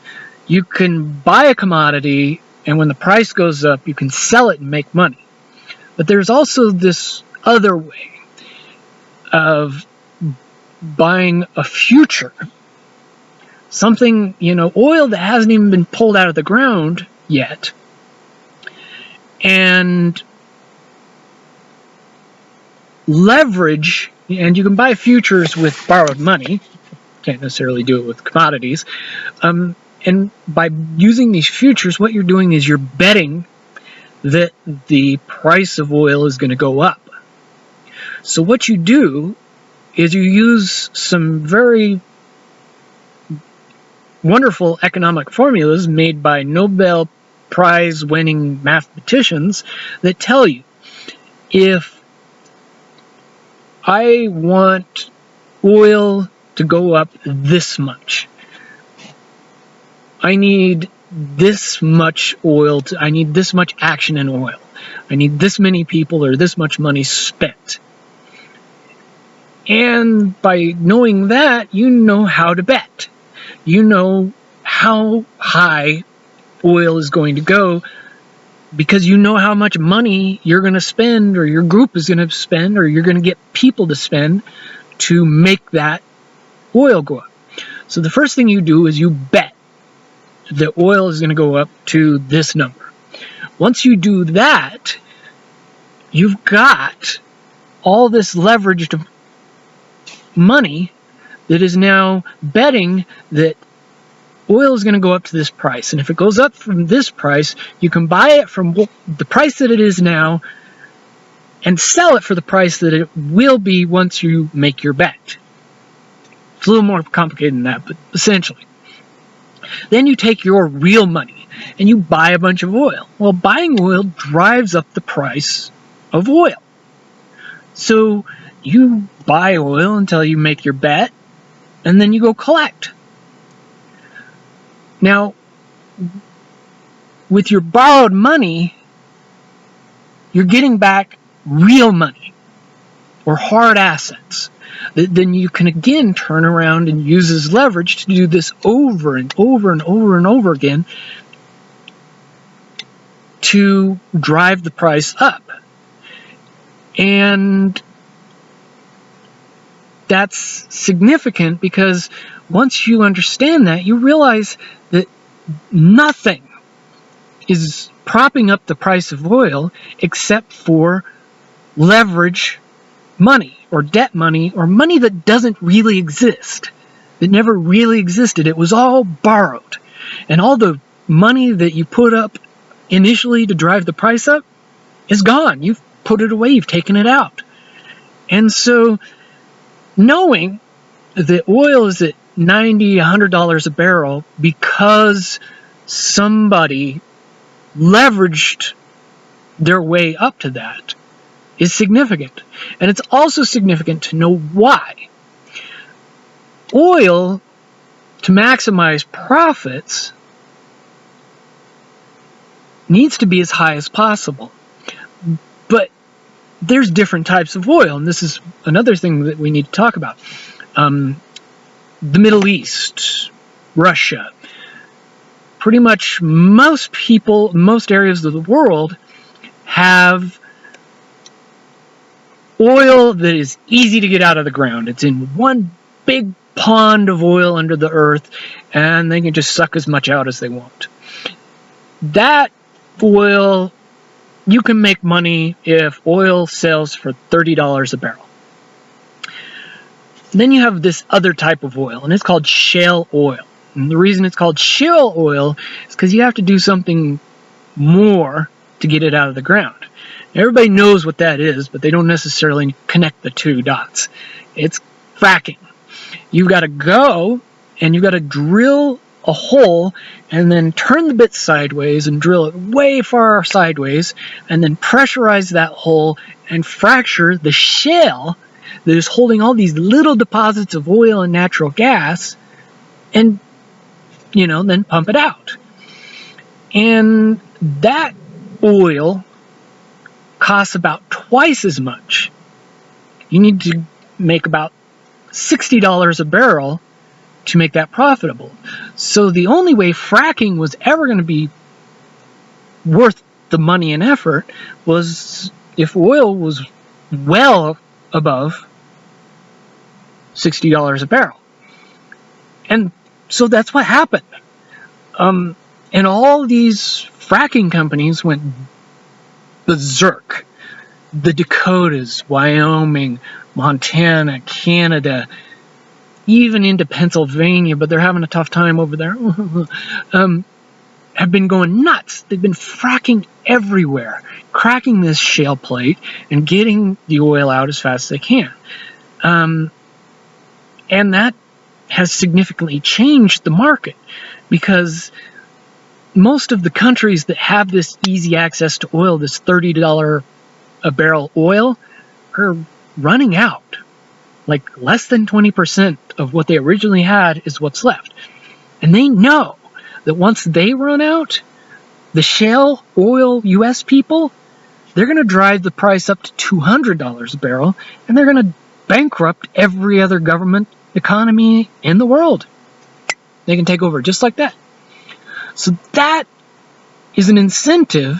You can buy a commodity, and when the price goes up, you can sell it and make money. But there's also this other way of buying a future. Something, oil that hasn't even been pulled out of the ground yet. And leverage, and you can buy futures with borrowed money. Can't necessarily do it with commodities. And by using these futures, what you're doing is you're betting that the price of oil is going to go up. So what you do is you use some very wonderful economic formulas made by Nobel Prize winning mathematicians that tell you, if I want oil to go up this much, I need this much oil, I need this much action in oil, I need this many people or this much money spent. And by knowing that, you know how to bet. You know how high oil is going to go because you know how much money you're going to spend, or your group is going to spend, or you're going to get people to spend to make that oil go up. So the first thing you do is you bet the oil is going to go up to this number. Once you do that, you've got all this leveraged money that is now betting that oil is going to go up to this price. And if it goes up from this price, you can buy it from the price that it is now and sell it for the price that it will be once you make your bet. It's a little more complicated than that, but essentially. Then you take your real money and you buy a bunch of oil. Well, buying oil drives up the price of oil. So you buy oil until you make your bet, and then you go collect. Now, with your borrowed money, you're getting back real money or hard assets. Then you can again turn around and use as leverage to do this over and over and over and over again to drive the price up. And that's significant because once you understand that, you realize that nothing is propping up the price of oil except for leverage money or debt money or money that doesn't really exist, that never really existed. It was all borrowed. And all the money that you put up initially to drive the price up is gone. You've put it away. You've taken it out. And so knowing that oil is at $90, $100 a barrel because somebody leveraged their way up to that is significant. And it's also significant to know why. Oil, to maximize profits, needs to be as high as possible. But there's different types of oil, and this is another thing that we need to talk about. The Middle East, Russia, pretty much most people, most areas of the world have oil that is easy to get out of the ground. It's in one big pond of oil under the earth, and they can just suck as much out as they want. That oil, you can make money if oil sells for $30 a barrel. Then you have this other type of oil, and it's called shale oil. And the reason it's called shale oil is because you have to do something more to get it out of the ground. Everybody knows what that is, but they don't necessarily connect the two dots. It's fracking. You've got to go and you've got to drill a hole and then turn the bit sideways and drill it way far sideways and then pressurize that hole and fracture the shale that is holding all these little deposits of oil and natural gas and, then pump it out. And that oil costs about twice as much. You need to make about $60 a barrel to make that profitable. So the only way fracking was ever going to be worth the money and effort was if oil was well above $60 a barrel. And so that's what happened. And all these fracking companies went berserk. The Dakotas, Wyoming, Montana, Canada, even into Pennsylvania, but they're having a tough time over there, have been going nuts. They've been fracking everywhere, cracking this shale plate and getting the oil out as fast as they can. And that has significantly changed the market because most of the countries that have this easy access to oil, this $30 a barrel oil, are running out. Like less than 20% of what they originally had is what's left. And they know that once they run out, the shale oil US people, they're going to drive the price up to $200 a barrel, and they're going to bankrupt every other government economy in the world. They can take over just like that. So that is an incentive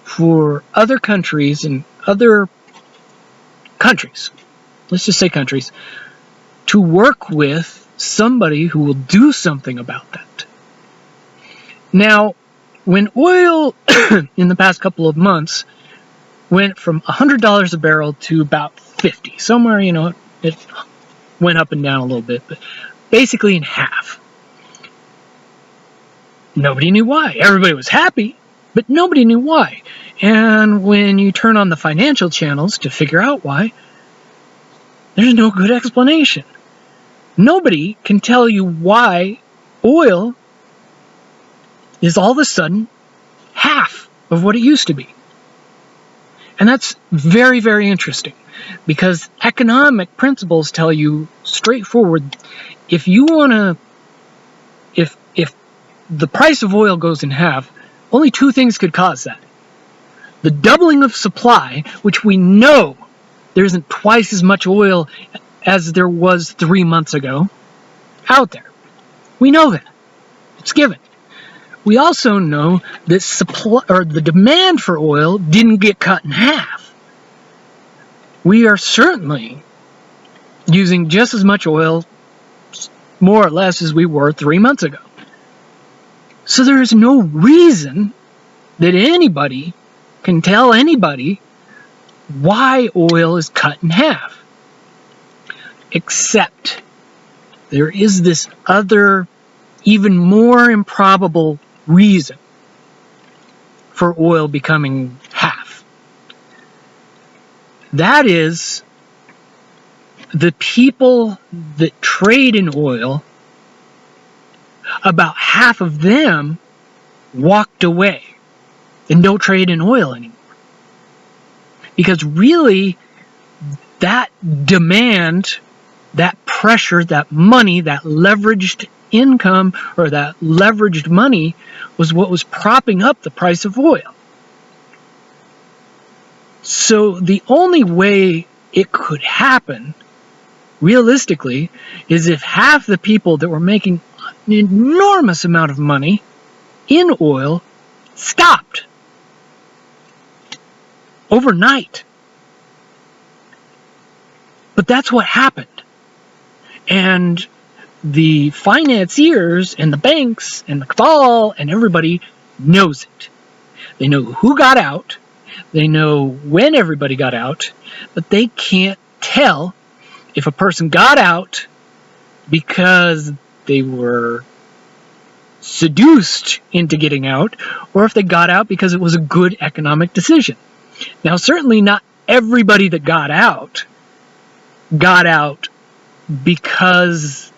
for other countries and other countries, let's just say countries, to work with somebody who will do something about that. Now, when oil in the past couple of months went from $100 a barrel to about $50, somewhere, it went up and down a little bit, but basically in half. Nobody knew why. Everybody was happy, but nobody knew why. And when you turn on the financial channels to figure out why, there's no good explanation. Nobody can tell you why oil is all of a sudden half of what it used to be. And that's very, very interesting, because economic principles tell you straightforward, if you want to, if the price of oil goes in half, only two things could cause that. The doubling of supply, which we know there isn't twice as much oil as there was 3 months ago out there. We know that. It's given. We also know that the demand for oil didn't get cut in half. We are certainly using just as much oil, more or less, as we were 3 months ago. So there is no reason that anybody can tell anybody why oil is cut in half. Except there is this other, even more improbable reason for oil becoming half. That is, the people that trade in oil, about half of them walked away and don't trade in oil anymore. Because really, that demand, that pressure, that money, that leveraged income, or that leveraged money, was what was propping up the price of oil. So the only way it could happen, realistically, is if half the people that were making an enormous amount of money in oil stopped overnight. But that's what happened. And the financiers and the banks and the cabal and everybody knows it. They know who got out. They know when everybody got out. But they can't tell if a person got out because they were seduced into getting out, or if they got out because it was a good economic decision. Now, certainly not everybody that got out because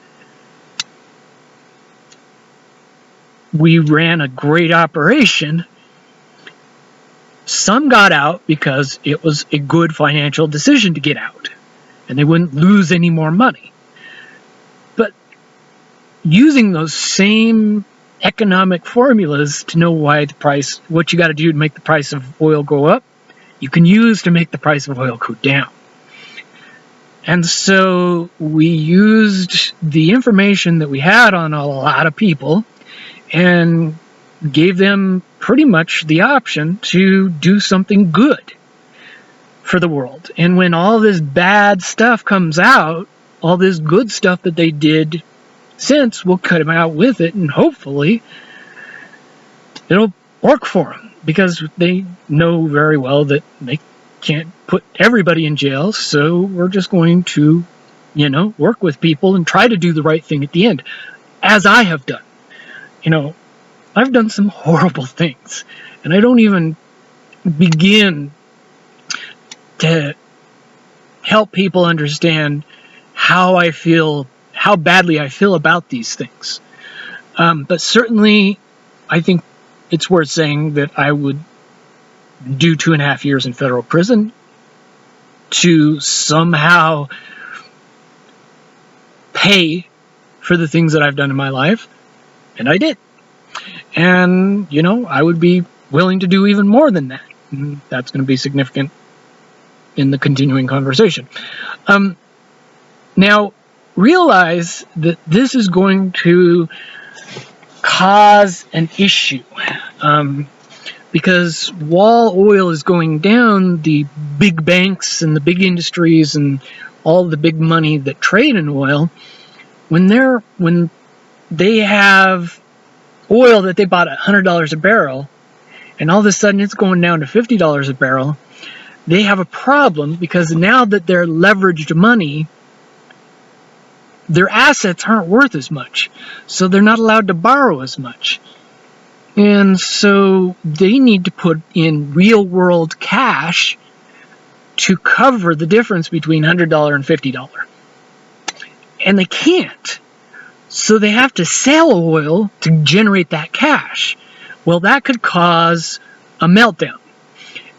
we ran a great operation. Some got out because it was a good financial decision to get out, and they wouldn't lose any more money. But using those same economic formulas to know why the price, what you got to do to make the price of oil go up, you can use to make the price of oil go down. And so we used the information that we had on a lot of people and gave them pretty much the option to do something good for the world. And when all this bad stuff comes out, all this good stuff that they did since, we'll cut them out with it, and hopefully it'll work for them, because they know very well that they can't put everybody in jail. So we're just going to, work with people and try to do the right thing at the end, as I have done. I've done some horrible things, and I don't even begin to help people understand how I feel, how badly I feel about these things. But certainly, I think it's worth saying that I would do 2.5 years in federal prison to somehow pay for the things that I've done in my life, and I did. And, I would be willing to do even more than that. And that's going to be significant in the continuing conversation. Now, realize that this is going to cause an issue. Because while oil is going down, the big banks and the big industries and all the big money that trade in oil, when they have oil that they bought at $100 a barrel, and all of a sudden it's going down to $50 a barrel, they have a problem, because now that they're leveraged money, their assets aren't worth as much, so they're not allowed to borrow as much. And so they need to put in real-world cash to cover the difference between $100 and $50. And they can't. So they have to sell oil to generate that cash. Well, that could cause a meltdown.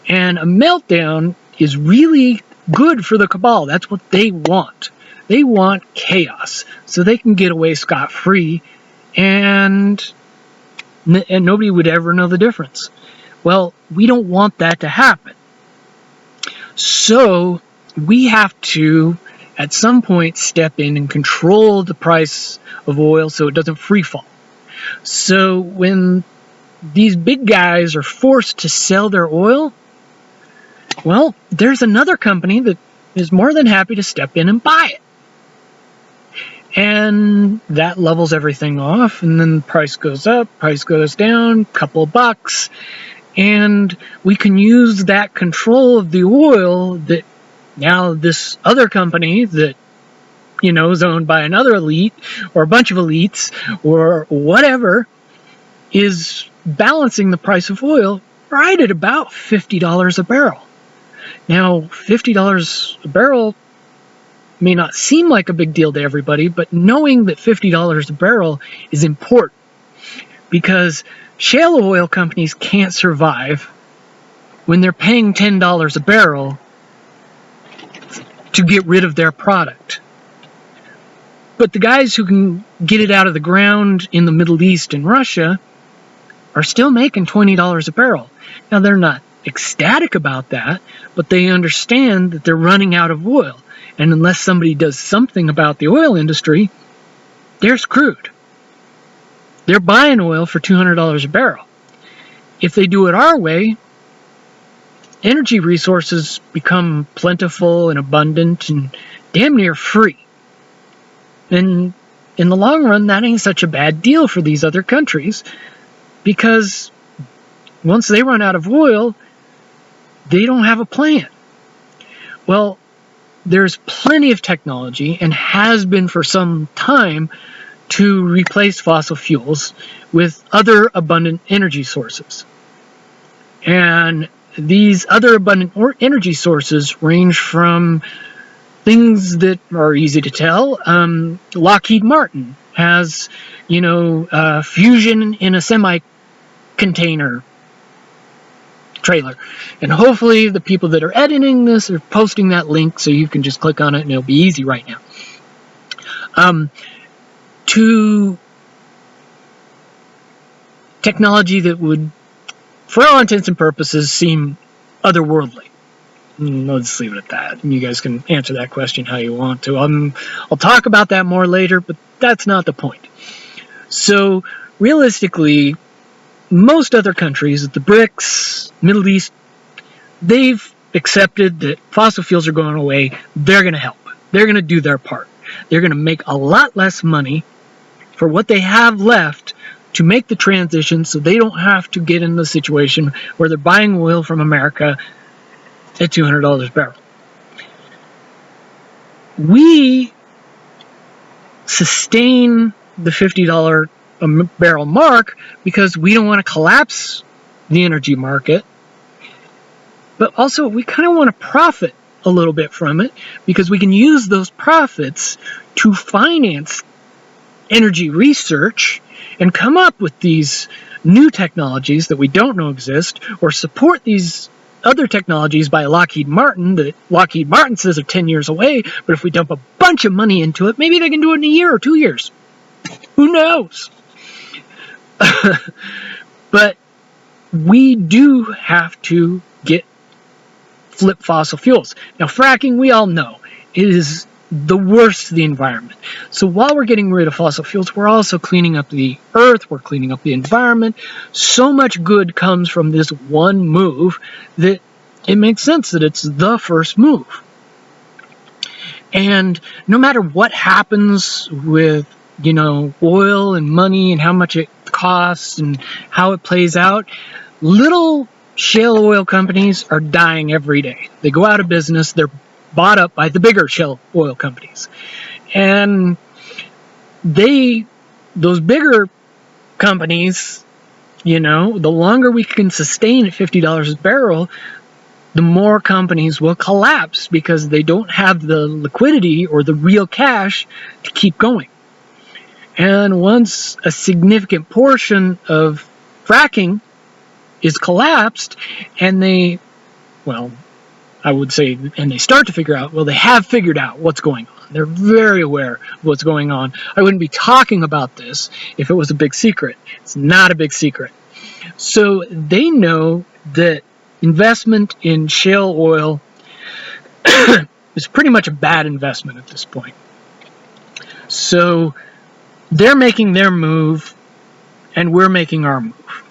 And a meltdown is really good for the cabal. That's what they want. They want chaos so they can get away scot-free and nobody would ever know the difference. Well, we don't want that to happen. So we have to, at some point, step in and control the price of oil so it doesn't free fall. So when these big guys are forced to sell their oil, well, there's another company that is more than happy to step in and buy it. And that levels everything off, and then the price goes up, price goes down, couple of bucks, and we can use that control of the oil that now this other company that, you know, is owned by another elite or a bunch of elites or whatever is balancing the price of oil right at about $50 a barrel. Now, $50 a barrel may not seem like a big deal to everybody, but knowing that $50 a barrel is important because shale oil companies can't survive when they're paying $10 a barrel to get rid of their product. But the guys who can get it out of the ground in the Middle East and Russia are still making $20 a barrel. Now, they're not ecstatic about that, but they understand that they're running out of oil. And unless somebody does something about the oil industry, they're screwed. They're buying oil for $200 a barrel. If they do it our way, energy resources become plentiful and abundant and damn near free. And in the long run, that ain't such a bad deal for these other countries, because once they run out of oil, they don't have a plan. Well, there's plenty of technology, and has been for some time, to replace fossil fuels with other abundant energy sources. And these other abundant energy sources range from things that are easy to tell. Lockheed Martin has, fusion in a semi-container trailer. And hopefully the people that are editing this are posting that link so you can just click on it and it'll be easy right now. To technology that would, for all intents and purposes, seem otherworldly. I'll just leave it at that. And you guys can answer that question how you want to. I'll talk about that more later, but that's not the point. So, realistically, most other countries, the BRICS, Middle East, they've accepted that fossil fuels are going away. They're going to help. They're going to do their part. They're going to make a lot less money for what they have left to make the transition so they don't have to get in the situation where they're buying oil from America at $200 a barrel. We sustain the $50 a barrel mark because we don't want to collapse the energy market, but also we kind of want to profit a little bit from it because we can use those profits to finance energy research and come up with these new technologies that we don't know exist, or support these other technologies by Lockheed Martin that Lockheed Martin says are 10 years away, but if we dump a bunch of money into it, maybe they can do it in a year or 2 years. Who knows? But we do have to flip fossil fuels. Now, fracking, we all know, is the worst for the environment. So while we're getting rid of fossil fuels, we're also cleaning up the earth, we're cleaning up the environment. So much good comes from this one move that it makes sense that it's the first move. And no matter what happens with, oil and money and how much it costs and how it plays out, little shale oil companies are dying every day. They go out of business. They're bought up by the bigger shale oil companies. And those bigger companies, the longer we can sustain at $50 a barrel, the more companies will collapse because they don't have the liquidity or the real cash to keep going. And once a significant portion of fracking is collapsed, and they, well, I would say, and they start to figure out, well, they have figured out what's going on. They're very aware of what's going on. I wouldn't be talking about this if it was a big secret. It's not a big secret. So they know that investment in shale oil is pretty much a bad investment at this point. So they're making their move, and we're making our move.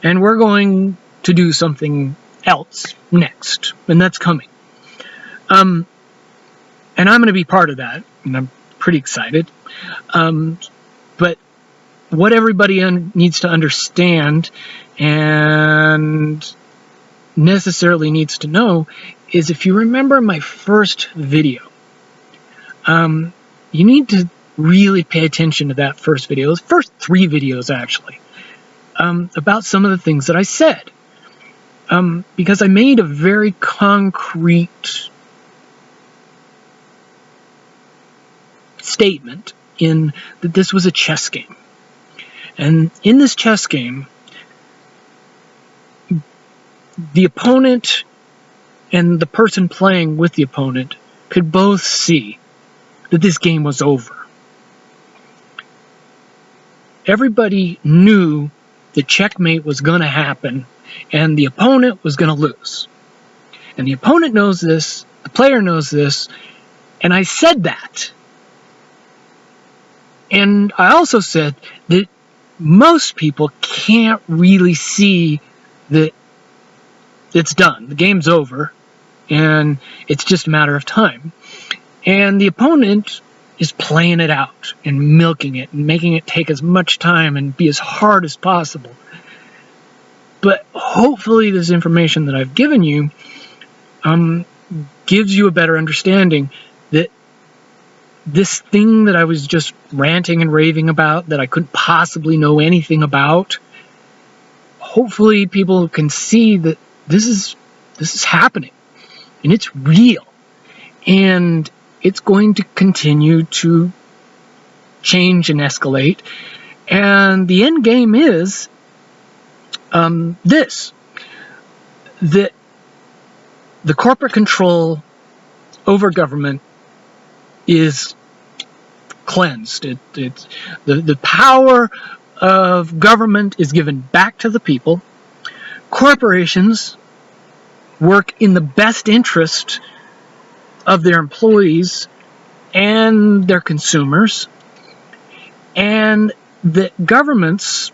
And we're going to do something else next, and that's coming. And I'm going to be part of that, and I'm pretty excited. But what everybody needs to understand and necessarily needs to know is, if you remember my first video, you need to really pay attention to that first video, those first 3 videos actually, about some of the things that I said. Because I made a very concrete statement in that this was a chess game. And in this chess game, the opponent and the person playing with the opponent could both see that this game was over. Everybody knew that checkmate was going to happen, and the opponent was going to lose. And the opponent knows this, the player knows this, and I said that. And I also said that most people can't really see that it's done. The game's over, and it's just a matter of time. And the opponent is playing it out and milking it and making it take as much time and be as hard as possible. But hopefully this information that I've given you gives you a better understanding that this thing that I was just ranting and raving about, that I couldn't possibly know anything about, hopefully people can see that this is happening, and it's real, and it's going to continue to change and escalate. And the end game is this: that the corporate control over government is cleansed. The power of government is given back to the people. Corporations work in the best interest of their employees and their consumers, and that governments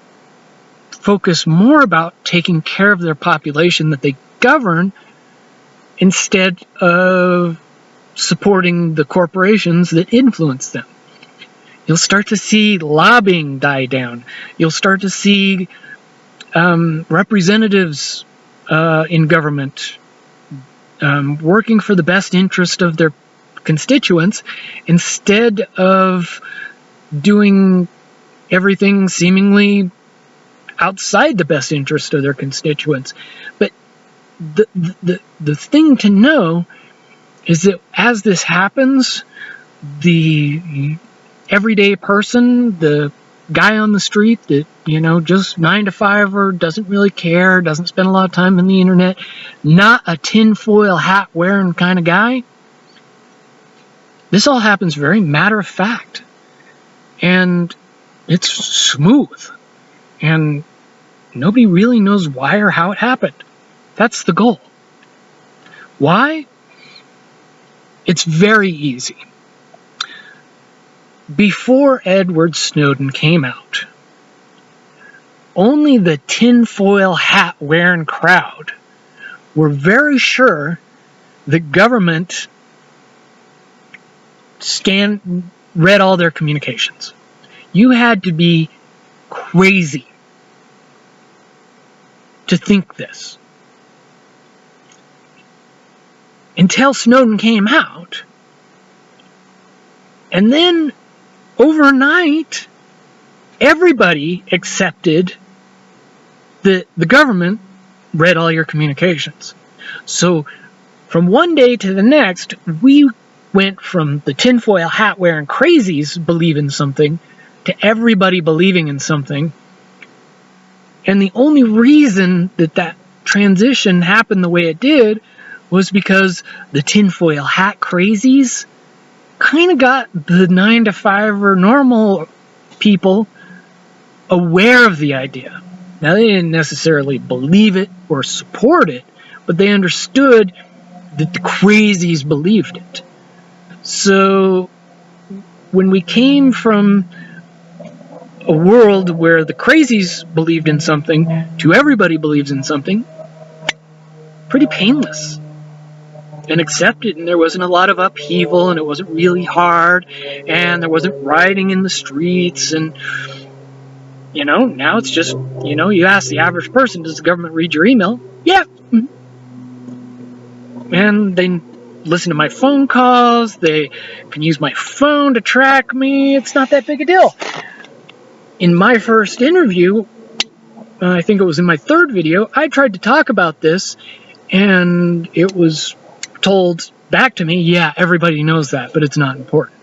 focus more about taking care of their population that they govern instead of supporting the corporations that influence them. You'll start to see lobbying die down. You'll start to see representatives in government working for the best interest of their constituents instead of doing everything seemingly outside the best interest of their constituents. But the thing to know is that as this happens, the everyday person, the guy on the street that, just 9 to 5 or doesn't really care, doesn't spend a lot of time on the internet, not a tinfoil hat wearing kind of guy, this all happens very matter of fact. And it's smooth. And nobody really knows why or how it happened. That's the goal. Why? It's very easy. Before Edward Snowden came out, only the tinfoil hat wearing crowd were very sure the government read all their communications. You had to be crazy to think this. Until Snowden came out, and then overnight, everybody accepted that the government read all your communications. So from one day to the next, we went from the tinfoil hat wearing crazies believing something to everybody believing in something. And the only reason that transition happened the way it did was because the tinfoil hat crazies kind of got the 9-to-5 or normal people aware of the idea. Now, they didn't necessarily believe it or support it, but they understood that the crazies believed it. So when we came from a world where the crazies believed in something to everybody believes in something, pretty painless and accepted, and there wasn't a lot of upheaval, and it wasn't really hard, and there wasn't rioting in the streets, and now it's just, you ask the average person, does the government read your email? Yeah. And they listen to my phone calls, they can use my phone to track me, it's not that big a deal. In my first interview, I think it was in my third video, I tried to talk about this, and it was told back to me, yeah, everybody knows that, but it's not important.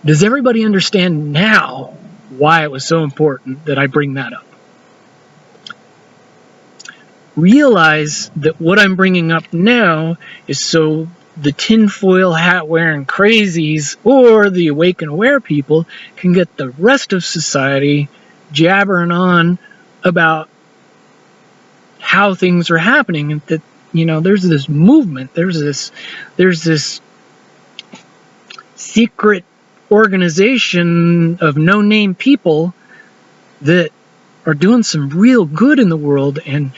Does everybody understand now why it was so important that I bring that up? Realize that what I'm bringing up now is so the tinfoil hat wearing crazies or the awake and aware people can get the rest of society jabbering on about how things are happening, and that there's this movement, there's this secret organization of no-name people that are doing some real good in the world, and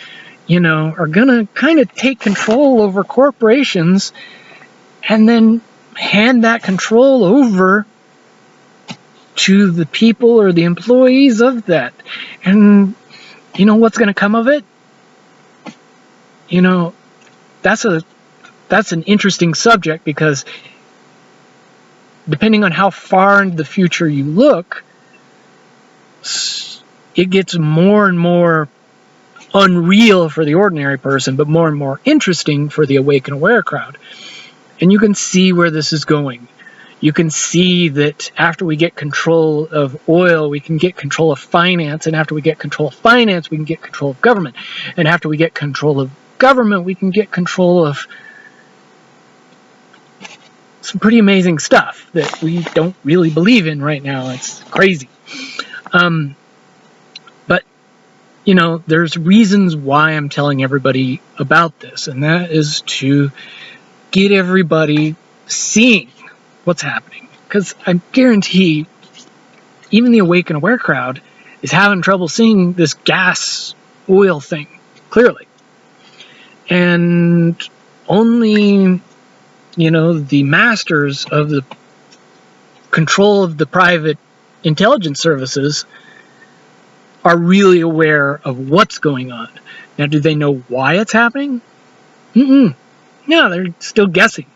are gonna kind of take control over corporations and then hand that control over to the people or the employees of that. And what's going to come of it? That's an interesting subject, because depending on how far into the future you look, it gets more and more unreal for the ordinary person, but more and more interesting for the awake and aware crowd. And you can see where this is going. You can see that after we get control of oil, we can get control of finance, and after we get control of finance, we can get control of government, and after we get control of government, we can get control of some pretty amazing stuff that we don't really believe in right now. It's crazy. But there's reasons why I'm telling everybody about this, and that is to get everybody seeing what's happening. Because I guarantee even the awake and aware crowd is having trouble seeing this gas oil thing clearly. And only, the masters of the control of the private intelligence services are really aware of what's going on. Now, do they know why it's happening? No, they're still guessing.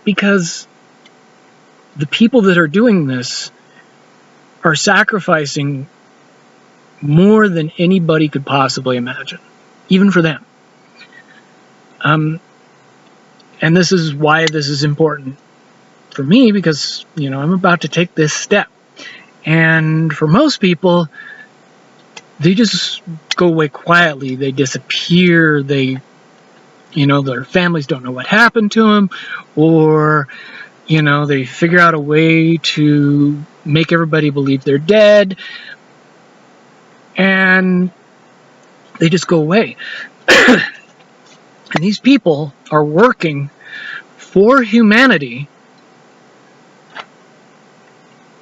Because the people that are doing this are sacrificing more than anybody could possibly imagine, even for them. And this is why this is important for me, because, I'm about to take this step. And for most people, they just go away quietly. They disappear. Their families don't know what happened to them, or, they figure out a way to make everybody believe they're dead, and they just go away. And these people are working for humanity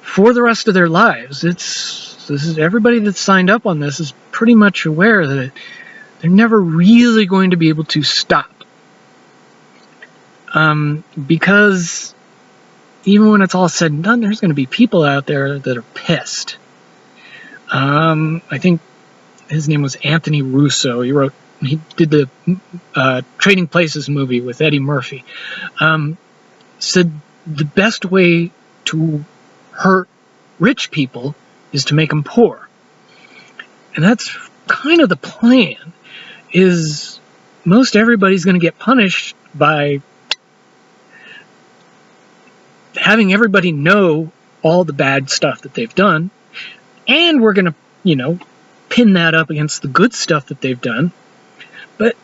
for the rest of their lives. This is everybody that's signed up on this is pretty much aware that they're never really going to be able to stop. Because even when it's all said and done, there's going to be people out there that are pissed. I think his name was Anthony Russo. He did the Trading Places movie with Eddie Murphy. Said the best way to hurt rich people is to make them poor. And that's kind of the plan, is most everybody's going to get punished by having everybody know all the bad stuff that they've done, and we're going to, pin that up against the good stuff that they've done. But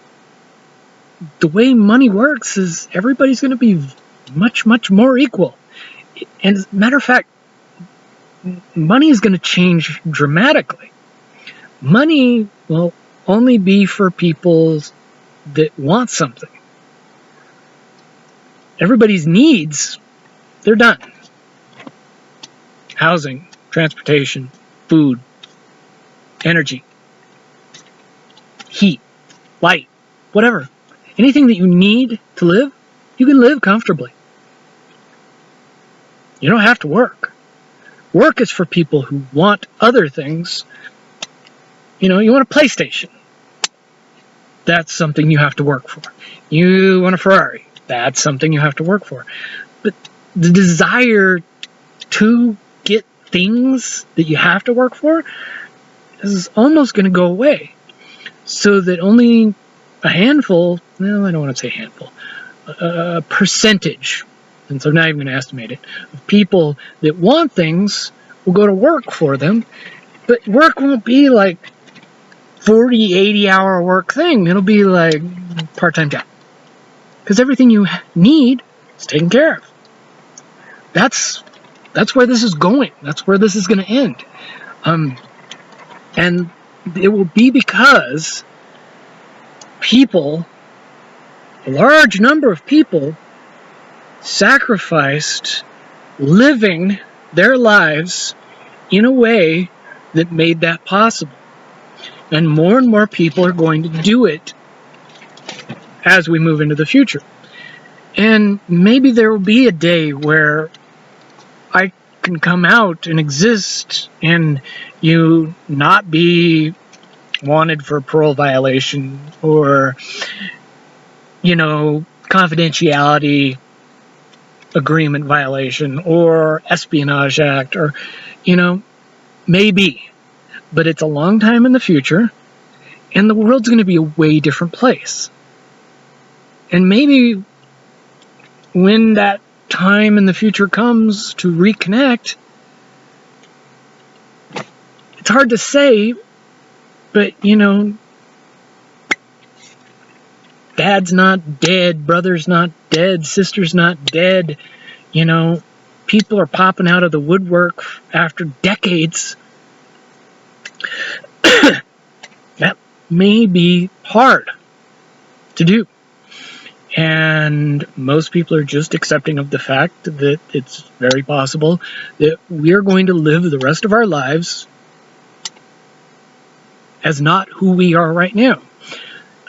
the way money works is everybody's going to be much, much more equal. And as a matter of fact, money is going to change dramatically. Money will only be for people that want something. Everybody's needs, they're done. Housing, transportation, food, energy, heat, light, whatever. Anything that you need to live, you can live comfortably. You don't have to work. Work is for people who want other things. You know, you want a PlayStation. That's something you have to work for. You want a Ferrari. That's something you have to work for. But the desire to get things that you have to work for is almost going to go away. So that only a handful, well, I don't want to say handful, a percentage, and so I'm not even going to estimate it, of people that want things will go to work for them, but work won't be like 40, 80-hour work thing. It'll be like part-time job. Because everything you need is taken care of. That's where this is going. That's where this is going to end. And it will be because people, a large number of people, sacrificed living their lives in a way that made that possible. And more people are going to do it as we move into the future. And maybe there will be a day where I can come out and exist and you not be wanted for a parole violation or, you know, confidentiality agreement violation or espionage act or, you know, maybe. But it's a long time in the future and the world's going to be a way different place. And maybe when that time in the future comes to reconnect, it's hard to say, but, you know, dad's not dead, brother's not dead, sister's not dead, you know, people are popping out of the woodwork after decades. That may be hard to do. And most people are just accepting of the fact that it's very possible that we are going to live the rest of our lives as not who we are right now.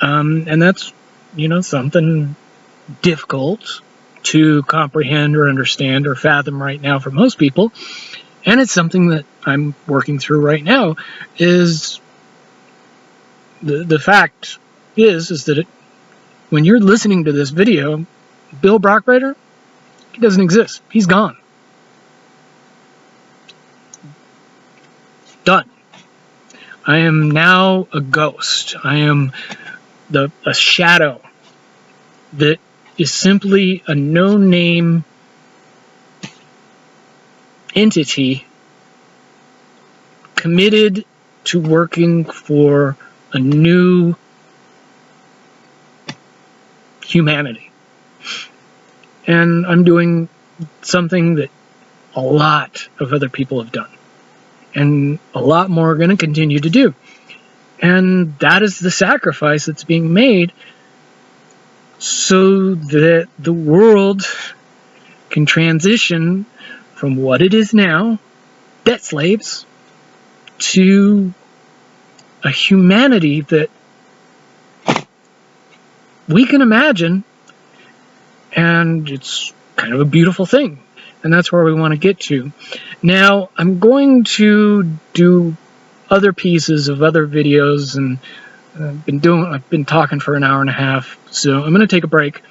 And that's, you know, something difficult to comprehend or understand or fathom right now for most people. And it's something that I'm working through right now. Is the fact is that when you're listening to this video, Bill Brockbrader, he doesn't exist. He's gone. Done. I am now a ghost. I am a shadow that is simply a no-name entity committed to working for a new humanity. And I'm doing something that a lot of other people have done. And a lot more are going to continue to do. And that is the sacrifice that's being made so that the world can transition from what it is now, debt slaves, to a humanity that we can imagine, and it's kind of a beautiful thing. And that's where we want to get to. Now, I'm going to do other pieces of other videos, and I've been talking for an hour and a half, so I'm going to take a break.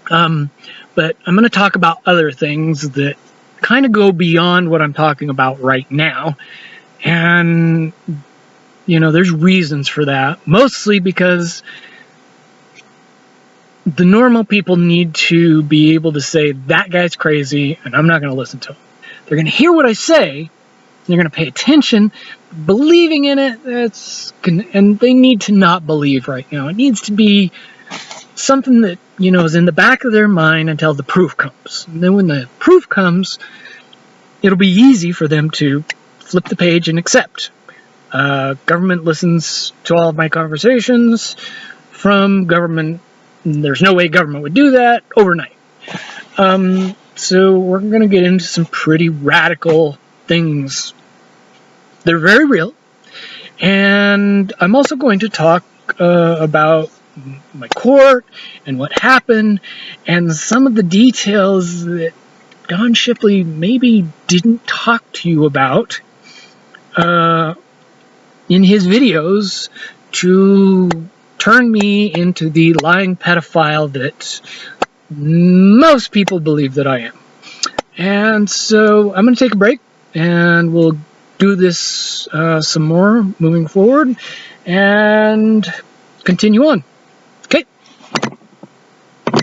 But I'm going to talk about other things that kind of go beyond what I'm talking about right now. And, you know, there's reasons for that. Mostly because the normal people need to be able to say, that guy's crazy, and I'm not going to listen to him. They're going to hear what I say, they're going to pay attention, believing in it, and they need to not believe right now. It needs to be something that, is in the back of their mind until the proof comes. And then when the proof comes, it'll be easy for them to flip the page and accept. Government listens to all of my conversations from government. There's no way government would do that overnight. So we're going to get into some pretty radical things. They're very real. And I'm also going to talk about my court and what happened and some of the details that Don Shipley maybe didn't talk to you about in his videos to turn me into the lying pedophile that most people believe that I am. And so I'm going to take a break, and we'll do this some more moving forward and continue on.